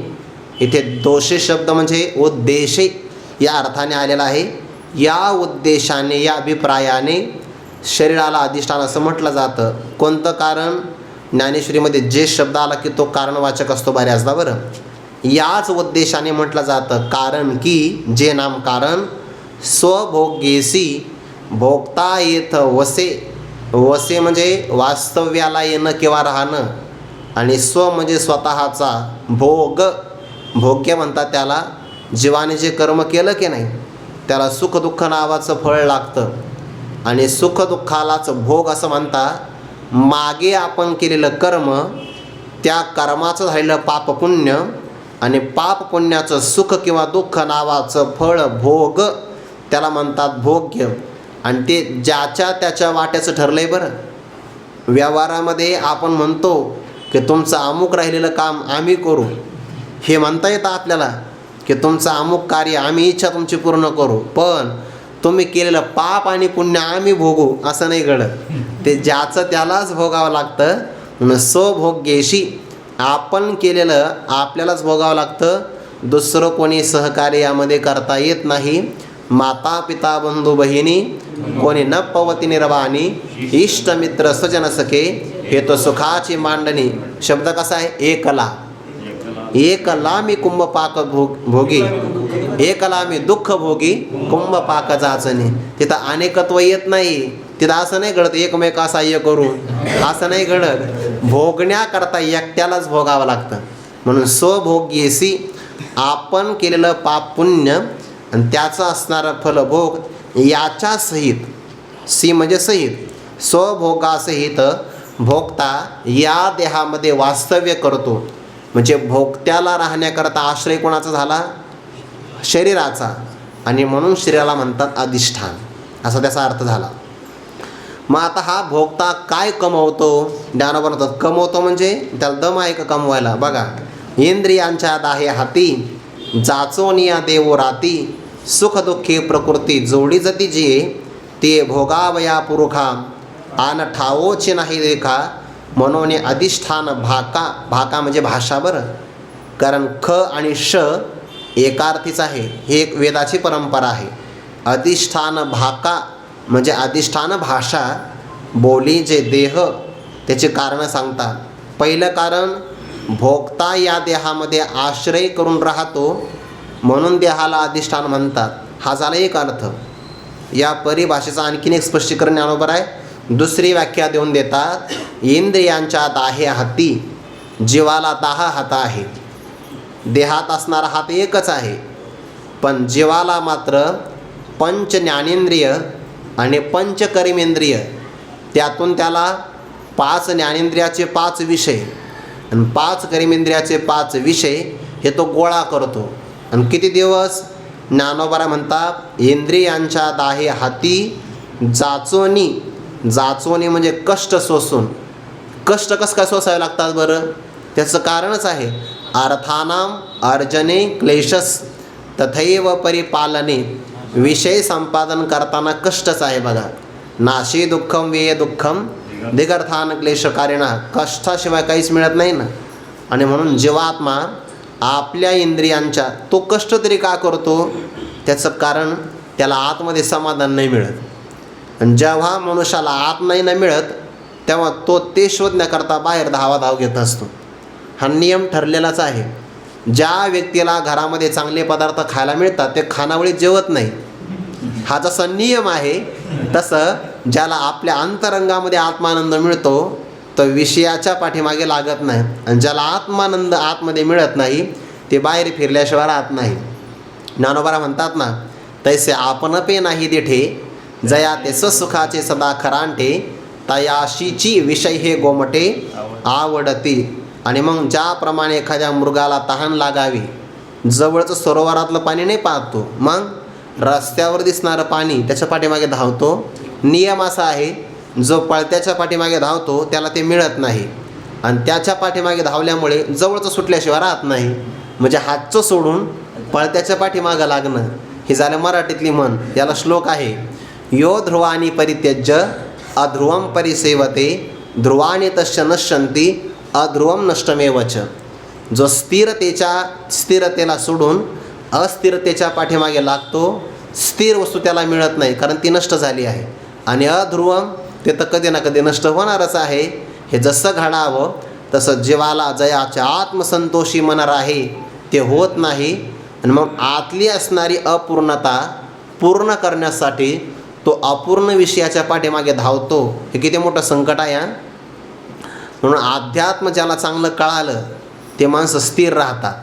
इथे दोषे शब्द म्हणजे उद्देशे या अर्थाने आलेला आहे. या उद्देशाने, या अभिप्रायाने शरीराला अधिष्ठान असं म्हटलं जातं. कोणतं कारण, ज्ञानेश्वरीमध्ये जे शब्द आला की तो कारणवाचक असतो बऱ्याचदा. बरं, याच उद्देशाने म्हटलं जातं. कारण की जे नाम कारण, स्वभोग्येसी भोगता येत वसे. वसे म्हणजे वास्तव्याला येणं किंवा राहणं, आणि स्व म्हणजे स्वतःचा. भोग, भोग्य म्हणतात त्याला. जीवाने जे कर्म केलं की नाही त्याला सुखदुःख नावाचं फळ लागतं, आणि सुखदुःखालाच भोग असं म्हणतात. मागे आपण केलेलं कर्म, त्या कर्माचं झालेलं पापपुण्य, आणि पापपुण्याचं सुख किंवा दुःख नावाचं फळ भोग, त्याला म्हणतात भोग्य. आणि ते ज्याच्या त्याच्या वाट्याचं ठरलं आहे. बरं, व्यवहारामध्ये आपण म्हणतो की तुमचं अमुक राहिलेलं काम आम्ही करू, हे म्हणता येतं आपल्याला की तुमचं अमुक कार्य आम्ही इच्छा तुमची पूर्ण करू, पण तुम्ही केलेलं पाप आणि पुण्य आम्ही भोगू असं नाही घडत. ते ज्याचं त्यालाच भोगावं लागतं. म्हणून स्वभोग्येशी, आपण केलेलं आपल्यालाच भोगावं लागतं, दुसरं कोणी सहकार्य यामध्ये करता येत नाही. माता पिता बंधू बहिणी कोणी न पवती निर्वाणी, इष्ट मित्र स्वजन सखे, हे तो सुखाची मांडणी. शब्द कसा आहे, एकला. एकला मी कुंभपाक भोगी, एकला मी दुःख भोगी कुंभपाक जाचणे. तिथं अनेकत्व येत नाही. तिथं असं नाही घडत एकमेका सहाय्य करू, असं नाही घडत. भोगण्याकरता एकट्यालाच भोगावं लागतं. म्हणून स्वभोग्येसी, आपण केलेलं पाप पुण्य आणि त्याचं असणारं फलभोग याच्या सहित, सी म्हणजे सहित, स्वभोगासहित भोगता या देहामध्ये वास्तव्य करतो. म्हणजे भोगत्याला राहण्याकरता आश्रय कोणाचा झाला, शरीराचा, आणि म्हणून शरीराला म्हणतात अधिष्ठान, असा त्याचा अर्थ झाला. मग आता हा भोगता काय कमवतो, ज्ञानोबा म्हणतात कमवतो म्हणजे त्याला दम आहे का कमवायला. बघा, इंद्रियांच्या दाहे हाती, जाचोनिया देवो राती, सुख दुःखी प्रकृती जोडी जती जिये, ते भोगावया पुरुखा, आन ठावोची नाही रेखा, म्हणून अधिष्ठान भाका, भाका म्हणजे भाषा बरं, कारण ख आणि श एकार्थीच आहे. ही एक वेदाची परंपरा आहे. अधिष्ठान भाका म्हणजे अधिष्ठान भाषा, बोली जे देह त्याचे कारणं सांगतात. पहिलं कारण, भोगता या देहामध्ये आश्रय करून राहतो म्हणून देहाला अधिष्ठान म्हणतात. हा झाला एक अर्थ. या परिभाषेचं आणखीन एक स्पष्टीकरण ज्ञानोबर आहे. दुसरी व्याख्या देऊन देतात, इंद्रियांच्या दाहे हाती जीवाला 10 हात आहे. देहात असणारा हात एकच आहे, पण जीवाला मात्र पंच ज्ञानेंद्रिय आणि पंचकर्मेंद्रिय, त्यातून त्याला 5 ज्ञानेंद्रियाचे 5 विषय आणि 5 कर्मेंद्रियाचे 5 विषय हे तो गोळा करतो. आणि किती दिवस? ज्ञानोबा म्हणतात, इंद्रियांच्या दाहे हाती जाचोनी. जाचोनी म्हणजे कष्ट सोसून. कष्ट कसं काय सोसावे लागतात बरं? त्याचं कारणच आहे, अर्थानाम अर्जने क्लेशस तथैव परिपालने. विषय संपादन करताना कष्टच आहे बघा. नाशी दुःखम वेय दुःखम दिगर्थान क्लेशकारिणा. कष्टाशिवाय काहीच मिळत नाही ना. आणि म्हणून जीवात्मा आपल्या इंद्रियांच्या तो कष्ट तरी का करतो? त्याचं कारण त्याला आतमध्ये समाधान नाही मिळत. आणि जेव्हा मनुष्याला आत नाही मिळत तेव्हा तो ते शोधण्याकरता बाहेर धावाधाव घेत असतो. हा नियम ठरलेलाच आहे. ज्या व्यक्तीला घरामध्ये चांगले पदार्थ खायला मिळतात ते खानावळीत जेवत नाही. हा जसा नियम आहे तसं ज्याला आपल्या अंतरंगामध्ये आत्मानंद मिळतो तो विषयाच्या पाठीमागे लागत नाही. आणि ज्याला आत्मानंद आतमध्ये मिळत नाही ते बाहेर फिरल्याशिवाय राहत नाही. ज्ञानोबा म्हणतात ना, तैसे आपण पे नाही देठे जया ते सुखाचे सदा खरांटे तयाशीची विषय हे गोमटे आवडती. आणि मग ज्याप्रमाणे एखाद्या मृगाला तहान लागावी, जवळचं सरोवरातलं पाणी नाही पाहतो, मग रस्त्यावर दिसणारं पाणी त्याच्या पाठीमागे धावतो. नियम असा आहे, जो पळत्याच्या पाठीमागे धावतो त्याला ते मिळत नाही. आणि त्याच्या पाठीमागे धावल्यामुळे जवळचं सुटल्याशिवाय राहत नाही. म्हणजे हातचं सोडून पळत्याच्या पाठीमागं लागणं हे झालं मराठीतली म्हण. याला श्लोक आहे, यो ध्रुवानी परित्यज्य अध्रुवम परिसेवते ध्रुवानी तस्य नश्यन्ति अध्रुवम नष्टमेवच. जो स्थिरतेला सोडून अस्थिरतेच्या पाठीमागे लागतो, स्थिर वस्तू त्याला मिळत नाही कारण ती नष्ट झाली आहे. आणि अध्रुवम ते तर कधी ना कधी नष्ट होणारच आहे. हे जसं घडावं तसं जीवाला जयाच्या आत्मसंतोषी मनार आहे ते होत नाही. आणि मग आतली असणारी अपूर्णता पूर्ण करण्यासाठी तो अपूर्ण विषयाच्या पाठीमागे धावतो. हे किती मोठं संकट आहे. म्हणून अध्यात्म ज्याला चांगलं कळालं ते माणसं स्थिर राहतात.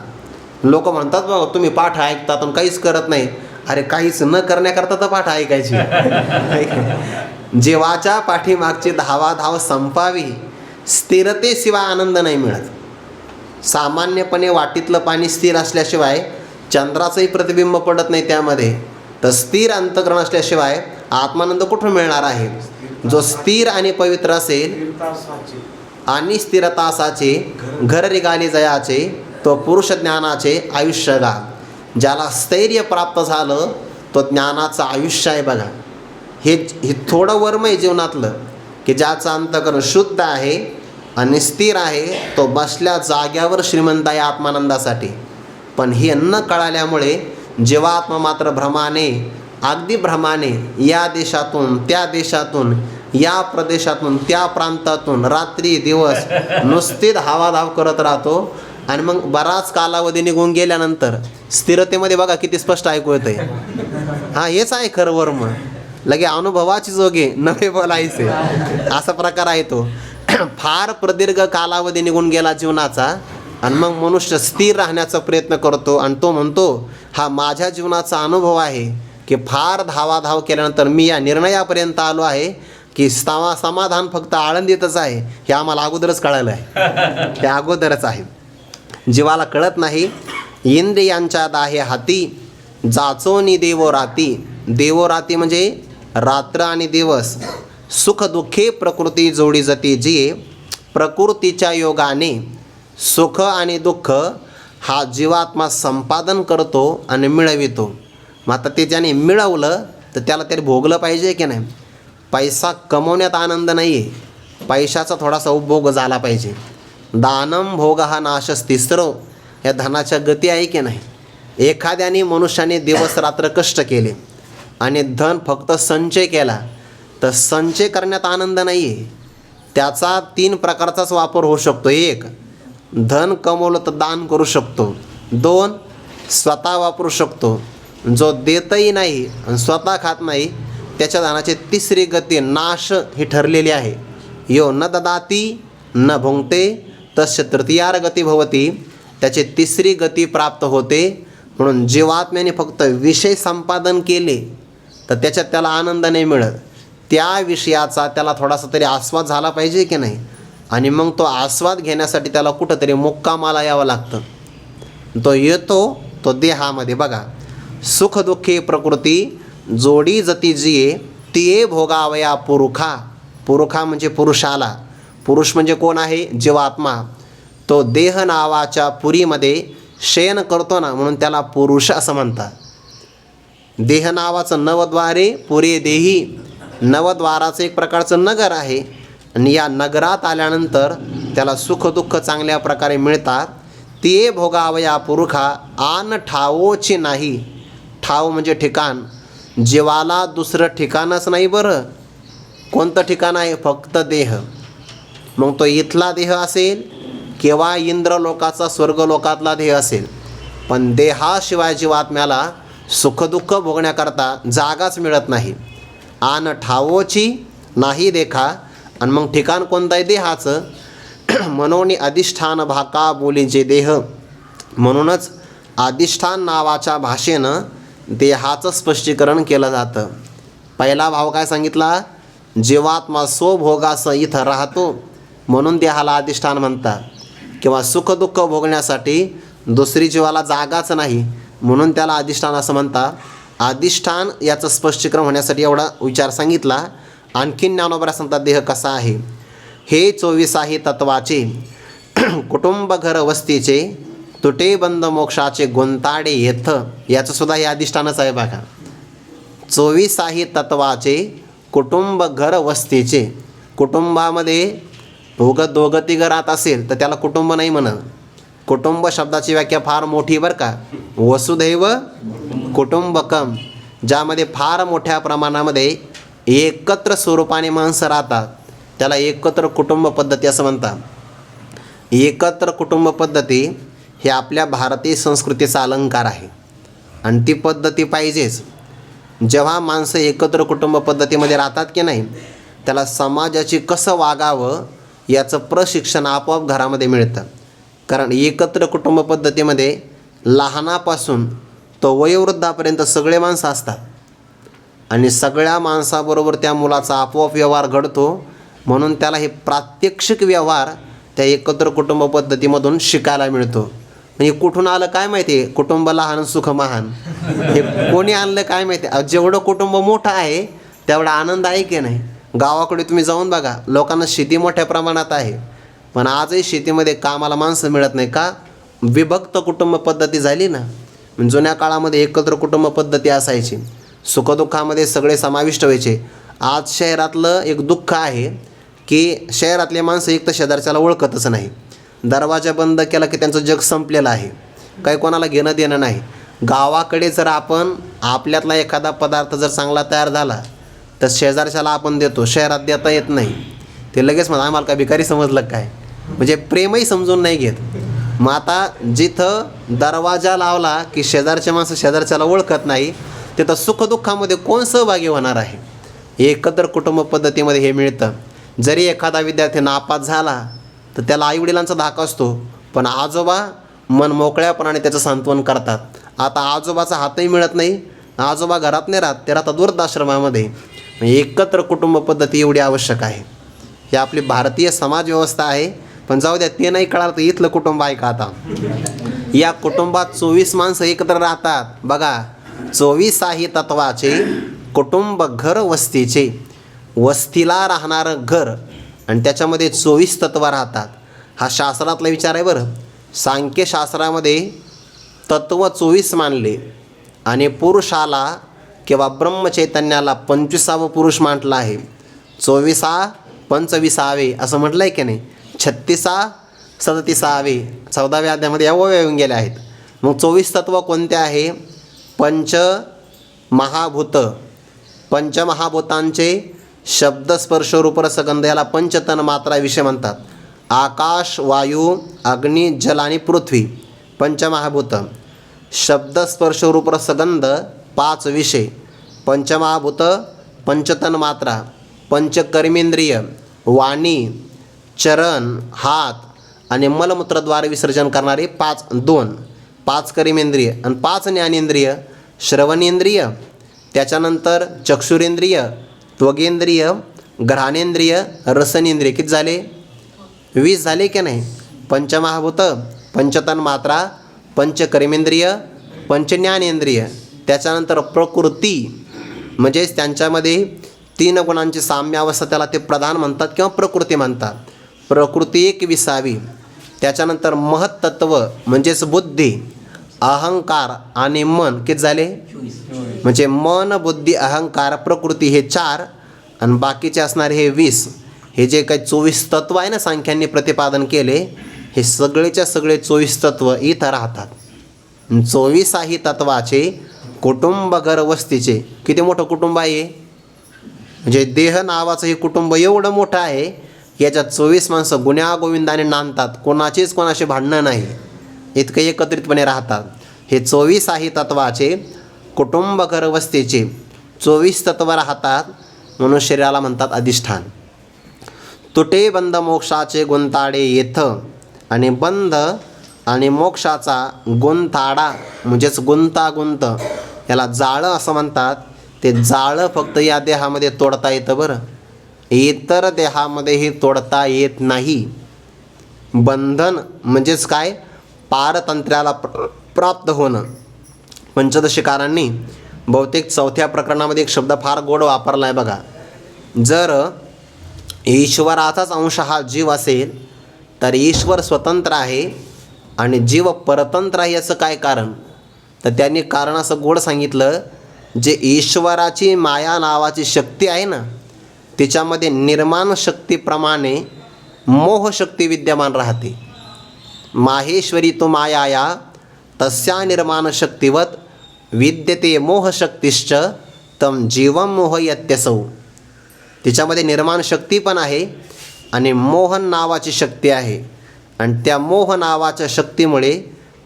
लोक म्हणतात बघा, तुम्ही पाठ ऐकतात आणि काहीच करत नाही. अरे काहीच न करण्याकरता तर पाठ ऐकायची. जीवाच्या पाठीमागची धावाधाव संपावी. स्थिरतेशिवाय आनंद नाही मिळत. सामान्यपणे वाटीतलं पाणी स्थिर असल्याशिवाय चंद्राचंही प्रतिबिंब पडत नाही त्यामध्ये. तर स्थिर अंतःकरण असल्याशिवाय आत्मानंद कुठून मिळणार आहे? जो स्थिर आणि पवित्र असेल आणि स्थिरतासाचे घर रिगाली जयाचे तो पुरुष ज्ञानाचे आयुष्य गा. ज्याला स्थैर्य प्राप्त झालं तो ज्ञानाचं आयुष्य आहे बघा. हे थोडं वर्म आहे जीवनातलं, की ज्याचं अंतःकरण शुद्ध आहे आणि स्थिर आहे तो बसल्या जाग्यावर श्रीमंत आहे आत्मानंदासाठी. पण हे न कळाल्यामुळे जीवात्मा मात्र भ्रमाने, अगदी भ्रमाने या देशातून त्या देशातून, या प्रदेशातून त्या प्रांतातून रात्री दिवस नुसती धावाधाव करत राहतो. आणि मग बराच कालावधी निघून गेल्यानंतर स्थिरतेमध्ये बघा किती स्पष्ट ऐकू येतंय. हा हेच आहे खरं वर्म. लगे अनुभवाची जोगे नवे बोलायचे असा प्रकार आहे तो. फार प्रदीर्घ कालावधी निघून गेला जीवनाचा आणि मग मनुष्य स्थिर राहण्याचा प्रयत्न करतो. आणि तो म्हणतो हा माझ्या जीवनाचा अनुभव आहे की फार धावाधाव केल्यानंतर मी या निर्णयापर्यंत आलो आहे की समाधान फक्त आळंदीतच आहे. हे आम्हाला अगोदरच कळालं आहे. हे अगोदरच आहे. जीवाला कळत नाही. इंद्रियांच्या दाहे हाती जाचोनी देवोराती. देवोराती म्हणजे रात्र आणि दिवस. सुख दुःखे प्रकृती जोडी जती जी. प्रकृतीच्या योगाने सुख आणि दुःख हा जीवात्मा संपादन करतो आणि मिळवितो. मग आता ते ज्याने मिळवलं तर त्याला तरी भोगलं पाहिजे की नाही. पैसा कमवण्यात आनंद नाही आहे, पैशाचा थोडासा उपभोग झाला पाहिजे. दानम भोग हा नाशस तिसरं, या धनाच्या गती आहे की नाही. एखाद्याने मनुष्याने दिवस रात्र कष्ट केले आणि धन फक्त संचय केला तर संचय करण्यात आनंद नाही आहे. त्याचा 3 प्रकारचाच वापर होऊ शकतो. 1, धन कमवलं तर दान करू शकतो. 2, स्वतः वापरू शकतो. जो देतही नाही आणि स्वतः खात नाही त्याच्या धनाची तिसरी गती नाश ही ठरलेली आहे. यो न ददाती न भुंक्ते तस्य तृतीयार गती भवती. त्याची तिसरी गती प्राप्त होते. म्हणून जीवात्म्याने फक्त विषय संपादन केले तर त्याच्यात त्याला आनंद नाही मिळत. त्या विषयाचा त्याला थोडासा तरी आस्वाद झाला पाहिजे की नाही. आणि मग तो आस्वाद घेण्यासाठी त्याला कुठंतरी मुक्कामाला यावं लागतं. तो येतो तो देहामध्ये. बघा, सुख दुःखी प्रकृती जोडी जती जिये तिये भोगावया पुरुखा. पुरुखा म्हणजे पुरुषाला. पुरुष म्हणजे कोण आहे? जीवात्मा. तो देह नावाच्या पुरीमध्ये शयन करतो ना, म्हणून त्याला पुरुष असं म्हणतात. देह नावाचं नवद्वारे पुरे देही, नवद्वाराचं एक प्रकारचं नगर आहे. आणि या नगरात आल्यानंतर त्याला सुखदुःख चांगल्या प्रकारे मिळतात. ते भोगावया पुरुखा आन ठावोची नाही. ठाव म्हणजे ठिकाण. जीवाला दुसरं ठिकाणच नाही. बरं, कोणतं ठिकाण आहे? फक्त देह. मग तो इथला देह असेल किंवा इंद्रलोकाचा स्वर्गलोकातला देह असेल, पण देहाशिवाय जीवात्म्याला सुखदुःख भोगण्याकरता जागाच मिळत नाही. आन ठावोची नाही देखा. आणि मग ठिकाण कोणतं आहे? देहाचं. म्हणून अधिष्ठान भाका बोली जे देह. म्हणूनच अधिष्ठान नावाच्या भाषेनं देहाचं स्पष्टीकरण केलं जातं. पहिला भाव काय सांगितला? जीवात्मा स्वभोगासह इथं राहतो म्हणून देहाला अधिष्ठान म्हणतात. किंवा सुखदुःख भोगण्यासाठी दुसरी जीवाला जागाच नाही म्हणून त्याला अधिष्ठान असं म्हणतात. अधिष्ठान याचं स्पष्टीकरण होण्यासाठी एवढा विचार सांगितला. आणखीन ज्ञानोबा सांगतात देह कसा आहे. हे 24 तत्वाचे कुटुंब घर वस्तीचे तुटे बंद मोक्षाचे गुंताडे येथ. याचंसुद्धा हे अधिष्ठानच आहे. बघा, 24 तत्वाचे कुटुंब घर वस्तीचे. कुटुंबामध्ये दोघं तिघं राहत असेल तर त्याला कुटुंब नाही म्हणत. कुटुंब शब्दाची व्याख्या फार मोठी बरं का. वसुधैव कुटुंबकम, ज्यामध्ये फार मोठ्या प्रमाणामध्ये एकत्र स्वरूपाने माणसं राहतात त्याला एकत्र कुटुंब पद्धती असं म्हणतात. एकत्र कुटुंब पद्धती हे आपल्या भारतीय संस्कृतीचा अलंकार आहे आणि ती पद्धती पाहिजेच. जेव्हा माणसं एकत्र कुटुंब पद्धतीमध्ये राहतात की नाही, त्याला समाजाची कसं वागावं याचं प्रशिक्षण आपोआप घरामध्ये मिळतं. कारण एकत्र कुटुंब पद्धतीमध्ये लहानापासून तो वयोवृद्धापर्यंत सगळे माणसं असतात आणि सगळ्या माणसाबरोबर त्या मुलाचा आपोआप व्यवहार घडतो. म्हणून त्याला हे प्रात्यक्षिक व्यवहार त्या एकत्र कुटुंब पद्धतीमधून शिकायला मिळतो. म्हणजे कुठून आलं काय माहिती आहे? कुटुंब लहान सुख महान. हे कोणी आणलं काय माहिती आहे? जेवढं कुटुंब मोठं आहे तेवढा आनंद आहे की नाही. गावाकडे तुम्ही जाऊन बघा, लोकांना शेती मोठ्या प्रमाणात आहे पण आजही शेतीमध्ये कामाला माणसं मिळत नाही. का? विभक्त कुटुंब पद्धती झाली ना. जुन्या काळामध्ये एकत्र कुटुंब पद्धती असायची. सुखदुःखामध्ये सगळे समाविष्ट व्हायचे. आज शहरातलं एक दुःख आहे की शहरातले माणसं एक तर शेजारच्याला ओळखतच नाही. दरवाजा बंद केला की त्यांचं जग संपलेलं आहे. काही कोणाला घेणं देणं नाही. गावाकडे जर आपण आपल्यातला एखादा पदार्थ जर चांगला तयार झाला तर शेजारच्याला आपण देतो. शहरात देता येत नाही. ते लगेच म्हणा आम्हाला काय भिकारी समजलं काय. म्हणजे प्रेमही समजून नाही घेत. मग आता जिथं दरवाजा लावला की शेजारच्या माणसं शेजारच्याला ओळखत नाही तिथं सुखदुःखामध्ये कोण सहभागी होणार आहे? एकत्र कुटुंब पद्धतीमध्ये हे मिळतं. जरी एखादा विद्यार्थी नापास झाला तर त्याला आईवडिलांचा धाक असतो पण आजोबा मन मोकळ्यापणाने त्याचं सांत्वन करतात. आता आजोबाचा हातही मिळत नाही. आजोबा घरात नाही राहत, ते राहतात वृद्धाश्रमामध्ये. एकत्र कुटुंब पद्धती एवढी आवश्यक आहे. ही आपली भारतीय समाज व्यवस्था आहे. पण जाऊ द्या, ते नाही कळालं तर इथलं कुटुंब आहे का? आता या कुटुंबात 24 माणसं एकत्र राहतात. बघा, 24 तत्वाचे कुटुंब घर वस्तीचे. वस्तीला राहणारं घर आणि त्याच्यामध्ये 24 तत्व राहतात. हा शास्त्रातला विचार आहे बरं. सांख्यशास्त्रामध्ये तत्व 24 मानले आणि पुरुषाला किंवा ब्रह्मचैतन्याला 25वा पुरुष म्हटलं आहे. 24 पंचविसावे असं म्हटलं आहे की नाही. 36 37 14व्या अध्यायामध्ये या ओव्या येऊन गेल्या आहेत. मग 24 तत्व कोणते आहे? पंचमहाभूत. पंचमहाभूतांचे शब्द स्पर्श रूप रसगंध याला पंचतन मात्रा विषय म्हणतात. आकाश, वायू, अग्नी, जल आणि पृथ्वी पंचमहाभूत. शब्द स्पर्श रूप रसगंध 5 विषय. पंचमहाभूत, पंचतन मात्रा, पंचकर्मेंद्रिय, वाणी, चरण, हात आणि मलमूत्रद्वारे विसर्जन करणारे 5 कर्मेंद्रिय आणि 5 ज्ञानेंद्रिय. श्रवणेंद्रिय, त्याच्यानंतर चक्षुरेंद्रिय, त्वगेंद्रिय, घ्राणेंद्रिय, रसनेंद्रिय. किती झाले? 20 झाले की नाही. पंचमहाभूत, पंचतन मात्रा, पंचकर्मेंद्रिय, पंचज्ञानेंद्रिय. त्याच्यानंतर प्रकृती म्हणजेच त्यांच्यामध्ये 3 गुणांची साम्यावस्था, त्याला ते प्रधान म्हणतात किंवा प्रकृती म्हणतात. प्रकृती 21. त्याच्यानंतर महत्तत्व म्हणजेच बुद्धी, अहंकार आणि मन. किती झाले? म्हणजे मन, बुद्धी, अहंकार, प्रकृती हे 4 आणि बाकीचे असणारे हे 20. हे जे काही 24 तत्व आहे ना सांख्यांनी प्रतिपादन केले, हे सगळेच्या सगळे 24 तत्व इथं राहतात. 24 तत्वाचे कुटुंब, घर, वस्तीचे. किती मोठं कुटुंब आहे? म्हणजे देह नावाचं हे कुटुंब एवढं मोठं आहे, याच्यात 24 माणसं गुण्यागोविंदाने नांदतात. कोणाचीच कोणाशी भांडणं नाही, इतकं एकत्रितपणे राहतात. हे 24 तत्वाचे कुटुंब, घर, वस्तीचे 24 तत्व राहतात. म्हणून शरीराला म्हणतात अधिष्ठान. तुटे बंध मोक्षाचे गुंताडे येथ. आणि बंध आणि मोक्षाचा गुंताडा म्हणजेच गुंतागुंत, याला जाळं असं म्हणतात. ते जाळं फक्त या देहामध्ये तोडता येतं बरं, इतर देहामध्ये हे तोडता येत नाही. बंधन म्हणजेच काय? पारतंत्र्याला प्राप्त होणं. पंचदशिकारांनी बहुतेक 4थ्या प्रकरणामध्ये एक शब्द फार गोड वापरला आहे बघा. जर ईश्वराचाच अंश हा जीव असेल तर ईश्वर स्वतंत्र आहे आणि जीव परतंत्र आहे. याचं काय कारण? तर त्यांनी कारण असं गोड सांगितलं, जे ईश्वराची माया नावाची शक्ती आहे ना, तिच्यामध्ये निर्माण शक्तीप्रमाणे मोहशक्ती विद्यमान राहते. माहेश्वरी तो मायाया तस्या निर्माण शक्तिवत विद्यते मोहशक्तिश्च तम जीवम मोहयत्यसौ. तिच्यामध्ये निर्माण शक्ती पण आहे आणि मोहन नावाची शक्ती आहे. आणि त्या मोह नावाच्या शक्तीमुळे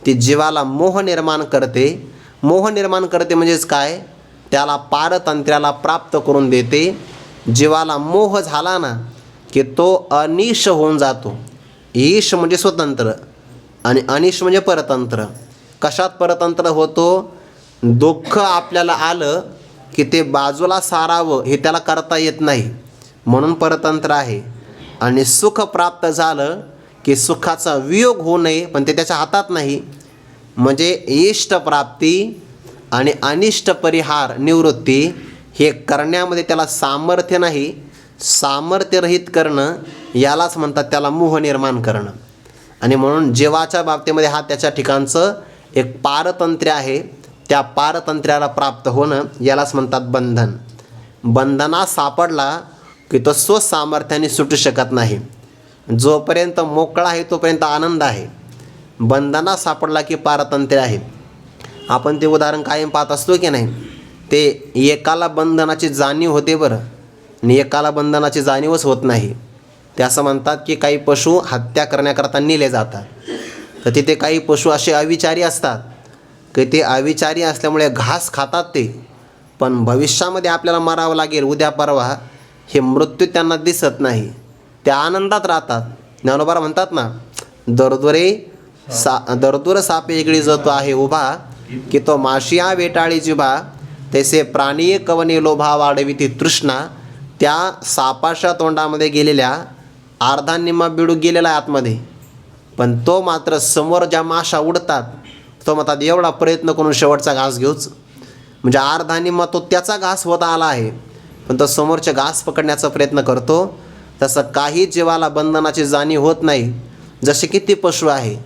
ती जीवाला मोह निर्माण करते. मोह निर्माण करते म्हणजेच काय? त्याला पारतंत्र्याला प्राप्त करून देते. जीवाला मोह झाला ना की तो अनिश होऊन जातो. ईश म्हणजे स्वतंत्र आणि अनिश म्हणजे परतंत्र. कशात परतंत्र होतो? दुःख आपल्याला आलं की ते बाजूला सारावं हे त्याला करता येत नाही, म्हणून परतंत्र आहे. आणि सुख प्राप्त झालं की सुखाचा वियोग होऊ नये, पण ते त्याच्या हातात नाही. म्हणजे इष्ट प्राप्ती आणि अनिष्ट परिहार निवृत्ती हे करण्यामध्ये त्याला सामर्थ्य नाही. सामर्थ्यरहित करणं यालाच म्हणतात त्याला मोह निर्माण करणं. आणि म्हणून जीवाच्या बाबतीमध्ये हा त्याच्या ठिकाणचं एक पारतंत्र्य आहे. त्या पारतंत्र्याला प्राप्त होणं यालाच म्हणतात बंधन. बंधनात सापडला की तो स्वसामर्थ्याने सुटू शकत नाही. जोपर्यंत मोकळा आहे तोपर्यंत आनंद आहे. बंधनात सापडला की पारतंत्र्य आहे. आपण ते उदाहरण कायम पाहत असतो की नाही. ते एकाला बंधनाची जाणीव होते बरं, आणि एकाला बंधनाची जाणीवच होत नाही. ते असं म्हणतात की काही पशु हत्या करण्याकरता नेले जातात, तर तिथे काही पशु असे अविचारी असतात की ते अविचारी असल्यामुळे घास खातात ते, पण भविष्यामध्ये आपल्याला मरावं लागेल उद्या परवा हे मृत्यू त्यांना दिसत नाही. त्या आनंदात राहतात. ज्ञानोबा म्हणतात ना, दरदूर सापे वेगळी जतो आहे उभा, की तो माशिया वेटाळी जिभा, तैसे प्राणी कवने लोभा वाढविती तृष्णा. त्या सापाच्या तोंडामध्ये गेलेल्या अर्धा निम्मा बिडूक गेलेला आहे आतमध्ये, पण तो मात्र समोर ज्या माशा उडतात तो म्हणतात एवढा प्रयत्न करून शेवटचा घास घेऊच. म्हणजे अर्धा निम्मा तो त्याचा घास होत आला आहे, पण तो समोरच्या घास पकडण्याचा प्रयत्न करतो. तसं काही जीवाला बंधनाची जाणीव होत नाही, जसे की ते पशु आहे.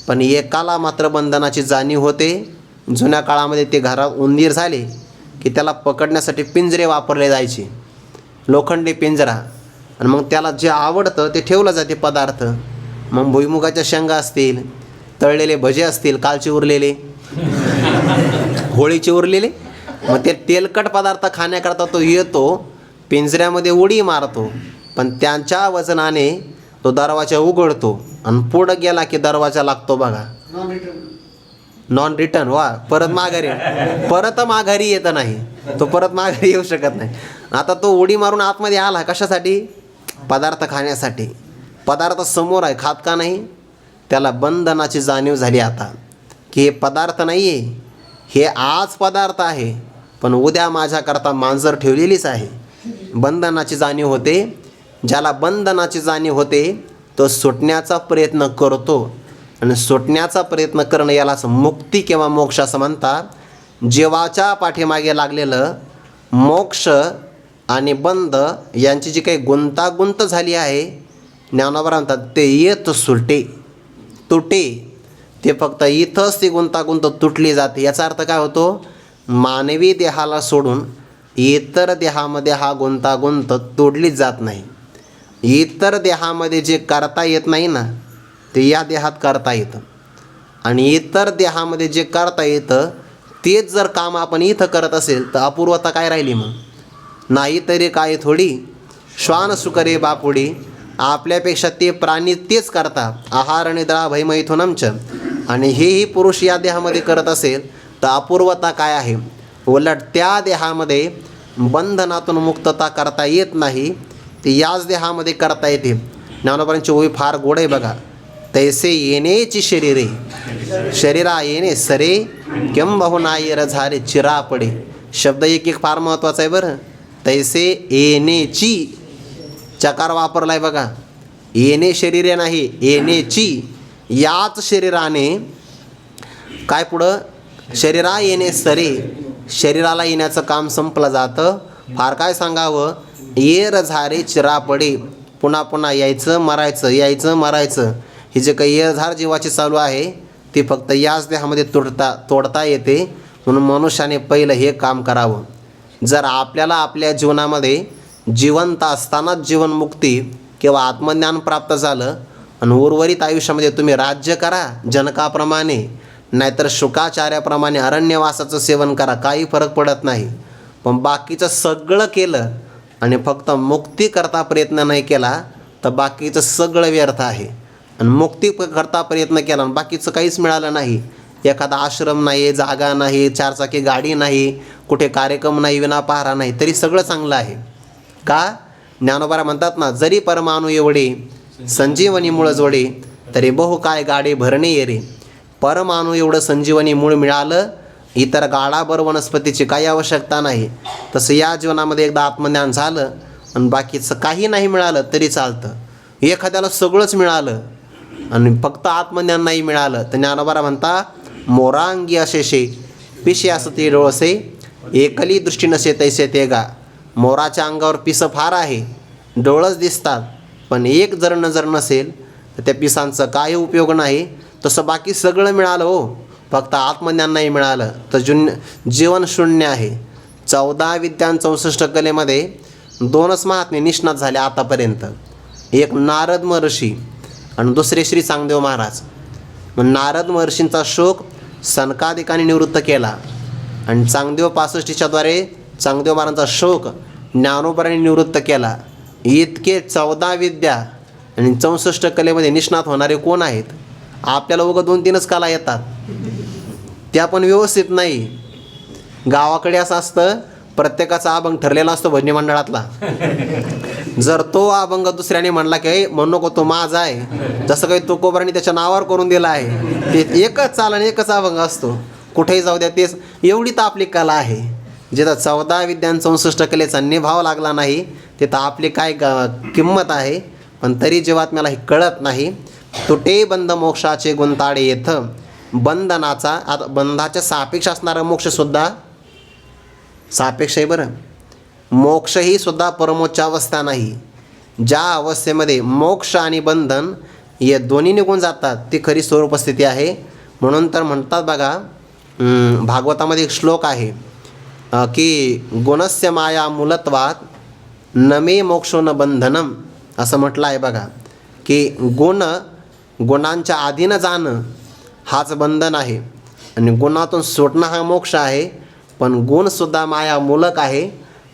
पण एकाला मात्र बंधनाची जाणीव होते. जुन्या काळामध्ये ते घरात उंदीर झाले की त्याला पकडण्यासाठी पिंजरे वापरले जायचे, लोखंडी पिंजरा. आणि मग त्याला जे आवडतं ते ठेवलं जाते पदार्थ. मग भुईमुगाच्या शेंगा असतील, तळलेले भजे असतील कालचे उरलेले, होळीचे उरलेले, मग ते तेलकट पदार्थ खाण्याकरता तो येतो, पिंजऱ्यामध्ये उडी मारतो, पण त्यांच्या वजनाने तो दरवाजा उघडतो आणि पुढं गेला की दरवाजा लागतो बघा, नॉन रिटर्न. वा, परत माघारी येत नाही, तो परत माघारी येऊ शकत नाही. आता तो उडी मारून आतमध्ये आला कशासाठी? पदार्थ खाण्यासाठी. पदार्थ समोर आहे, खात का नाही? त्याला बंधनाची जाणीव झाली आता, की हे पदार्थ नाही आहे, हे आज पदार्थ आहे, पण उद्या माझ्याकरता मांजर ठेवलेलीच आहे. बंधनाची जाणीव होते. ज्याला बंधनाची जाणीव होते तो सुटण्याचा प्रयत्न करतो, आणि सुटण्याचा प्रयत्न करणं यालाच मुक्ती किंवा मोक्ष असं म्हणतात. जीवाच्या पाठीमागे लागलेलं मोक्ष आणि बंध यांची जी काही गुंतागुंत झाली आहे, ज्ञानोबा म्हणतात ते येत सुटे तुटे. ते फक्त इथंच ती गुंतागुंत तुटली जाते. याचा अर्थ काय होतो? मानवी देहाला सोडून इतर देहामध्ये हा गुंतागुंत तोडलीच जात नाही. इतर देहामध्ये जे करता येत नाही ना, ते या देहात करता येतं, आणि इतर देहामध्ये जे करता येतं तेच जर काम आपण इथं करत असेल तर अपूर्वता काय राहिली मग? नाही तरी काय थोडी श्वान सुकरे बापुडी. आपल्यापेक्षा ते प्राणी तेच करतात. आहार निद्रा भयमैथुनमच. आणि हेही पुरुष या देहामध्ये करत असेल तर अपूर्वता काय आहे? उलट त्या देहामध्ये बंधनातून मुक्तता करता येत नाही, ती याच देहामध्ये करता येते. ज्ञानोबांची ओवी फार गोड आहे बघा. तैसे येणेची शरीरे, शरीरा येणे सरे, केम बहुनाई रझारे चिरा पडे. शब्द एक एक फार महत्त्वाचा आहे बरं. तैसे येणेची, चकार वापरला आहे बघा. येणे शरीरे नाही, येणेची. याच शरीराने काय पुढं? शरीरा येणे सरे, शरीराला येण्याचं काम संपलं जातं. फार काय सांगावं? ये रझारे चिरा पडे. पुन्हा पुन्हा यायचं मरायचं, यायचं मरायचं. ही जे काही येरझार जीवाची चालू आहे ती फक्त याच देहामध्ये तोडता येते. म्हणून मनुष्याने पहिलं हे काम करावं. जर आपल्याला आपल्या जीवनामध्ये जिवंत असतानाच जीवनमुक्ती किंवा आत्मज्ञान प्राप्त झालं आणि उर्वरित आयुष्यामध्ये तुम्ही राज्य करा जनकाप्रमाणे, नाहीतर शुकाचार्याप्रमाणे अरण्यवासाचं सेवन करा, काही फरक पडत नाही. पण बाकीचं सगळं केलं आणि फक्त मुक्ती करता प्रयत्न नाही केला तर बाकीचं सगळं व्यर्थ आहे. आणि मुक्ती करता प्रयत्न केला आणि बाकीचं काहीच मिळालं नाही, एखादा आश्रम नाही, जागा नाही, चारचाकी गाडी नाही, कुठे कार्यक्रम नाही, विनापहारा नाही, तरी सगळं चांगलं आहे. का? ज्ञानोबा म्हणतात ना, जरी परमाणू एवढे संजीवनी मूळ जोडे, तरी बहु काय गाडे भरणे येरे. परमाणू एवढं संजीवनी मूळ मिळालं, इतर गाडाभर वनस्पतीची काही आवश्यकता नाही. तसं या जीवनामध्ये एकदा आत्मज्ञान झालं आणि बाकीचं काही नाही मिळालं तरी चालतं. एखाद्याला सगळंच मिळालं आणि फक्त आत्मज्ञान नाही मिळालं तर ज्ञानोबा म्हणता, मोरांगी अशेषे पिशे असते डोळसे, एकली दृष्टी नसे तैसे ते गा. मोराच्या अंगावर पिसं फार आहे, डोळस दिसतात, पण एक जर नजर नसेल तर त्या पिसांचा काही उपयोग नाही. तसं बाकी सगळं मिळालं हो, फक्त आत्मज्ञान नाही मिळालं तर जीवन शून्य आहे. 14 विद्या 64 कलेमध्ये 2च महात्मे निष्णात झाले आतापर्यंत. एक नारद महर्षी आणि दुसरे श्री चांगदेव महाराज. मग नारद महर्षींचा शोक सनकादिकांनी निवृत्त केला आणि चांगदेव 65च्या द्वारे चांगदेव महाराजांचा शोक ज्ञानोबांनी निवृत्त केला. इतके 14 विद्या आणि 64 कलेमध्ये निष्णात होणारे कोण आहेत? आपल्याला उगा 2-3च कला येतात, त्या पण व्यवस्थित नाही. गावाकडे असं असतं, प्रत्येकाचा अभंग ठरलेला असतो भजनी मंडळातला. जर तो अभंग दुसऱ्याने म्हणला की म्हणू नको तो माझा आहे, जसं काही तुकोबारांनी त्याच्या नावावर करून दिला आहे, ते एकच चाल आणि एकच अभंग असतो, कुठेही जाऊ द्या तेच. एवढी तर आपली कला आहे. जिथं 14 विद्या 64 कलेचा निभाव लागला नाही तिथं आपली काय किंमत आहे. पण तरी जेव्हा मला हे कळत नाही. तुटे बंध मोक्षाचे गुंताडे येथं. बंधनाचा, आता बंधाच्या सापेक्ष असणारा मोक्षसुद्धा सापेक्ष आहे बरं. मोक्ष ही सुद्धा परमोच्च अवस्था नाही. ज्या अवस्थेमध्ये मोक्ष आणि बंधन हे दोन्ही निघून जातात ती खरी स्वरूपस्थिती आहे. म्हणून तर म्हणतात बघा, भागवतामध्ये एक श्लोक आहे की गुणस्य माया मूलत्वात नमे मोक्षो न बंधनम असं म्हटलं आहे बघा, की गुणांच्या आधीनं जाणं हाच बंधन आहे आणि गुणातून सुटणं हा मोक्ष आहे. पण गुणसुद्धा मायामूलक आहे.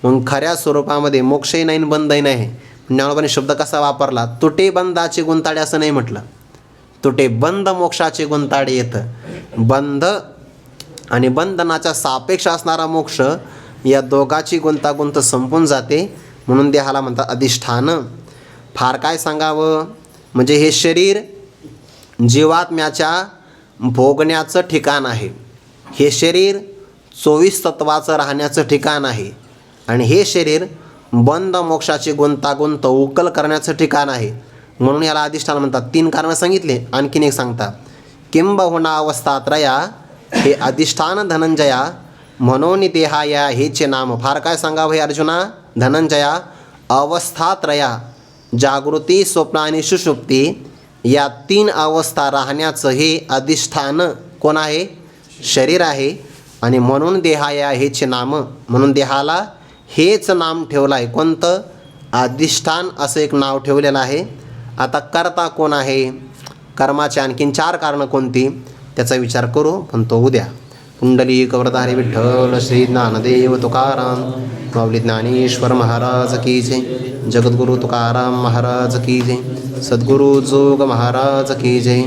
मग खऱ्या स्वरूपामध्ये मोक्षही नाही बंधही नाही. ज्ञानोबाने शब्द कसा वापरला, तुटे बंधाचे गुंताडे असं नाही म्हटलं, तुटे बंध मोक्षाचे गुंताडे येतं. बंध आणि बंधनाच्या सापेक्ष असणारा मोक्ष या दोघाची गुंतागुंत संपून जाते. म्हणून देहाला म्हणतात अधिष्ठान. फार काय सांगावं, म्हणजे हे शरीर जीवात्म्याच्या भोगण्याचं ठिकाण आहे. हे शरीर 24 तत्वाचं राहण्याचं ठिकाण आहे आणि हे शरीर बंध मोक्षाची गुंतागुंत उकल करण्याचं ठिकाण आहे. म्हणून याला अधिष्ठान म्हणतात. 3 कारणं सांगितले. आणखीन एक सांगता, किंबहुना अवस्थात्रया हे अधिष्ठान धनंजया म्हणून देहाया हेचे नाम. फार काय सांगावं हे अर्जुना धनंजया, अवस्थात्रया जागृती, स्वप्न आणि सुषुप्ती या 3 अवस्था राहण्याचं हे अधिष्ठान कोण आहे, शरीर आहे. आणि म्हणून देहाया हेचे नाम, म्हणून देहाला हेच नाम ठेवलं आहे. कोणतं, अधिष्ठान असं एक नाव ठेवलेलं आहे. आता कर्ता कोण आहे, कर्माचे आणखीन 4 कारणं कोणती त्याचा विचार करू, पण तो उद्या. कुंडलिक वरदारी विठ्ठल श्री ज्ञानदेव तुकाराम माऊली ज्ञानेश्वर महाराज की जय. जगद्गुरु तुकाराम महाराज की जय. सद्गुरु जोग महाराज की जय.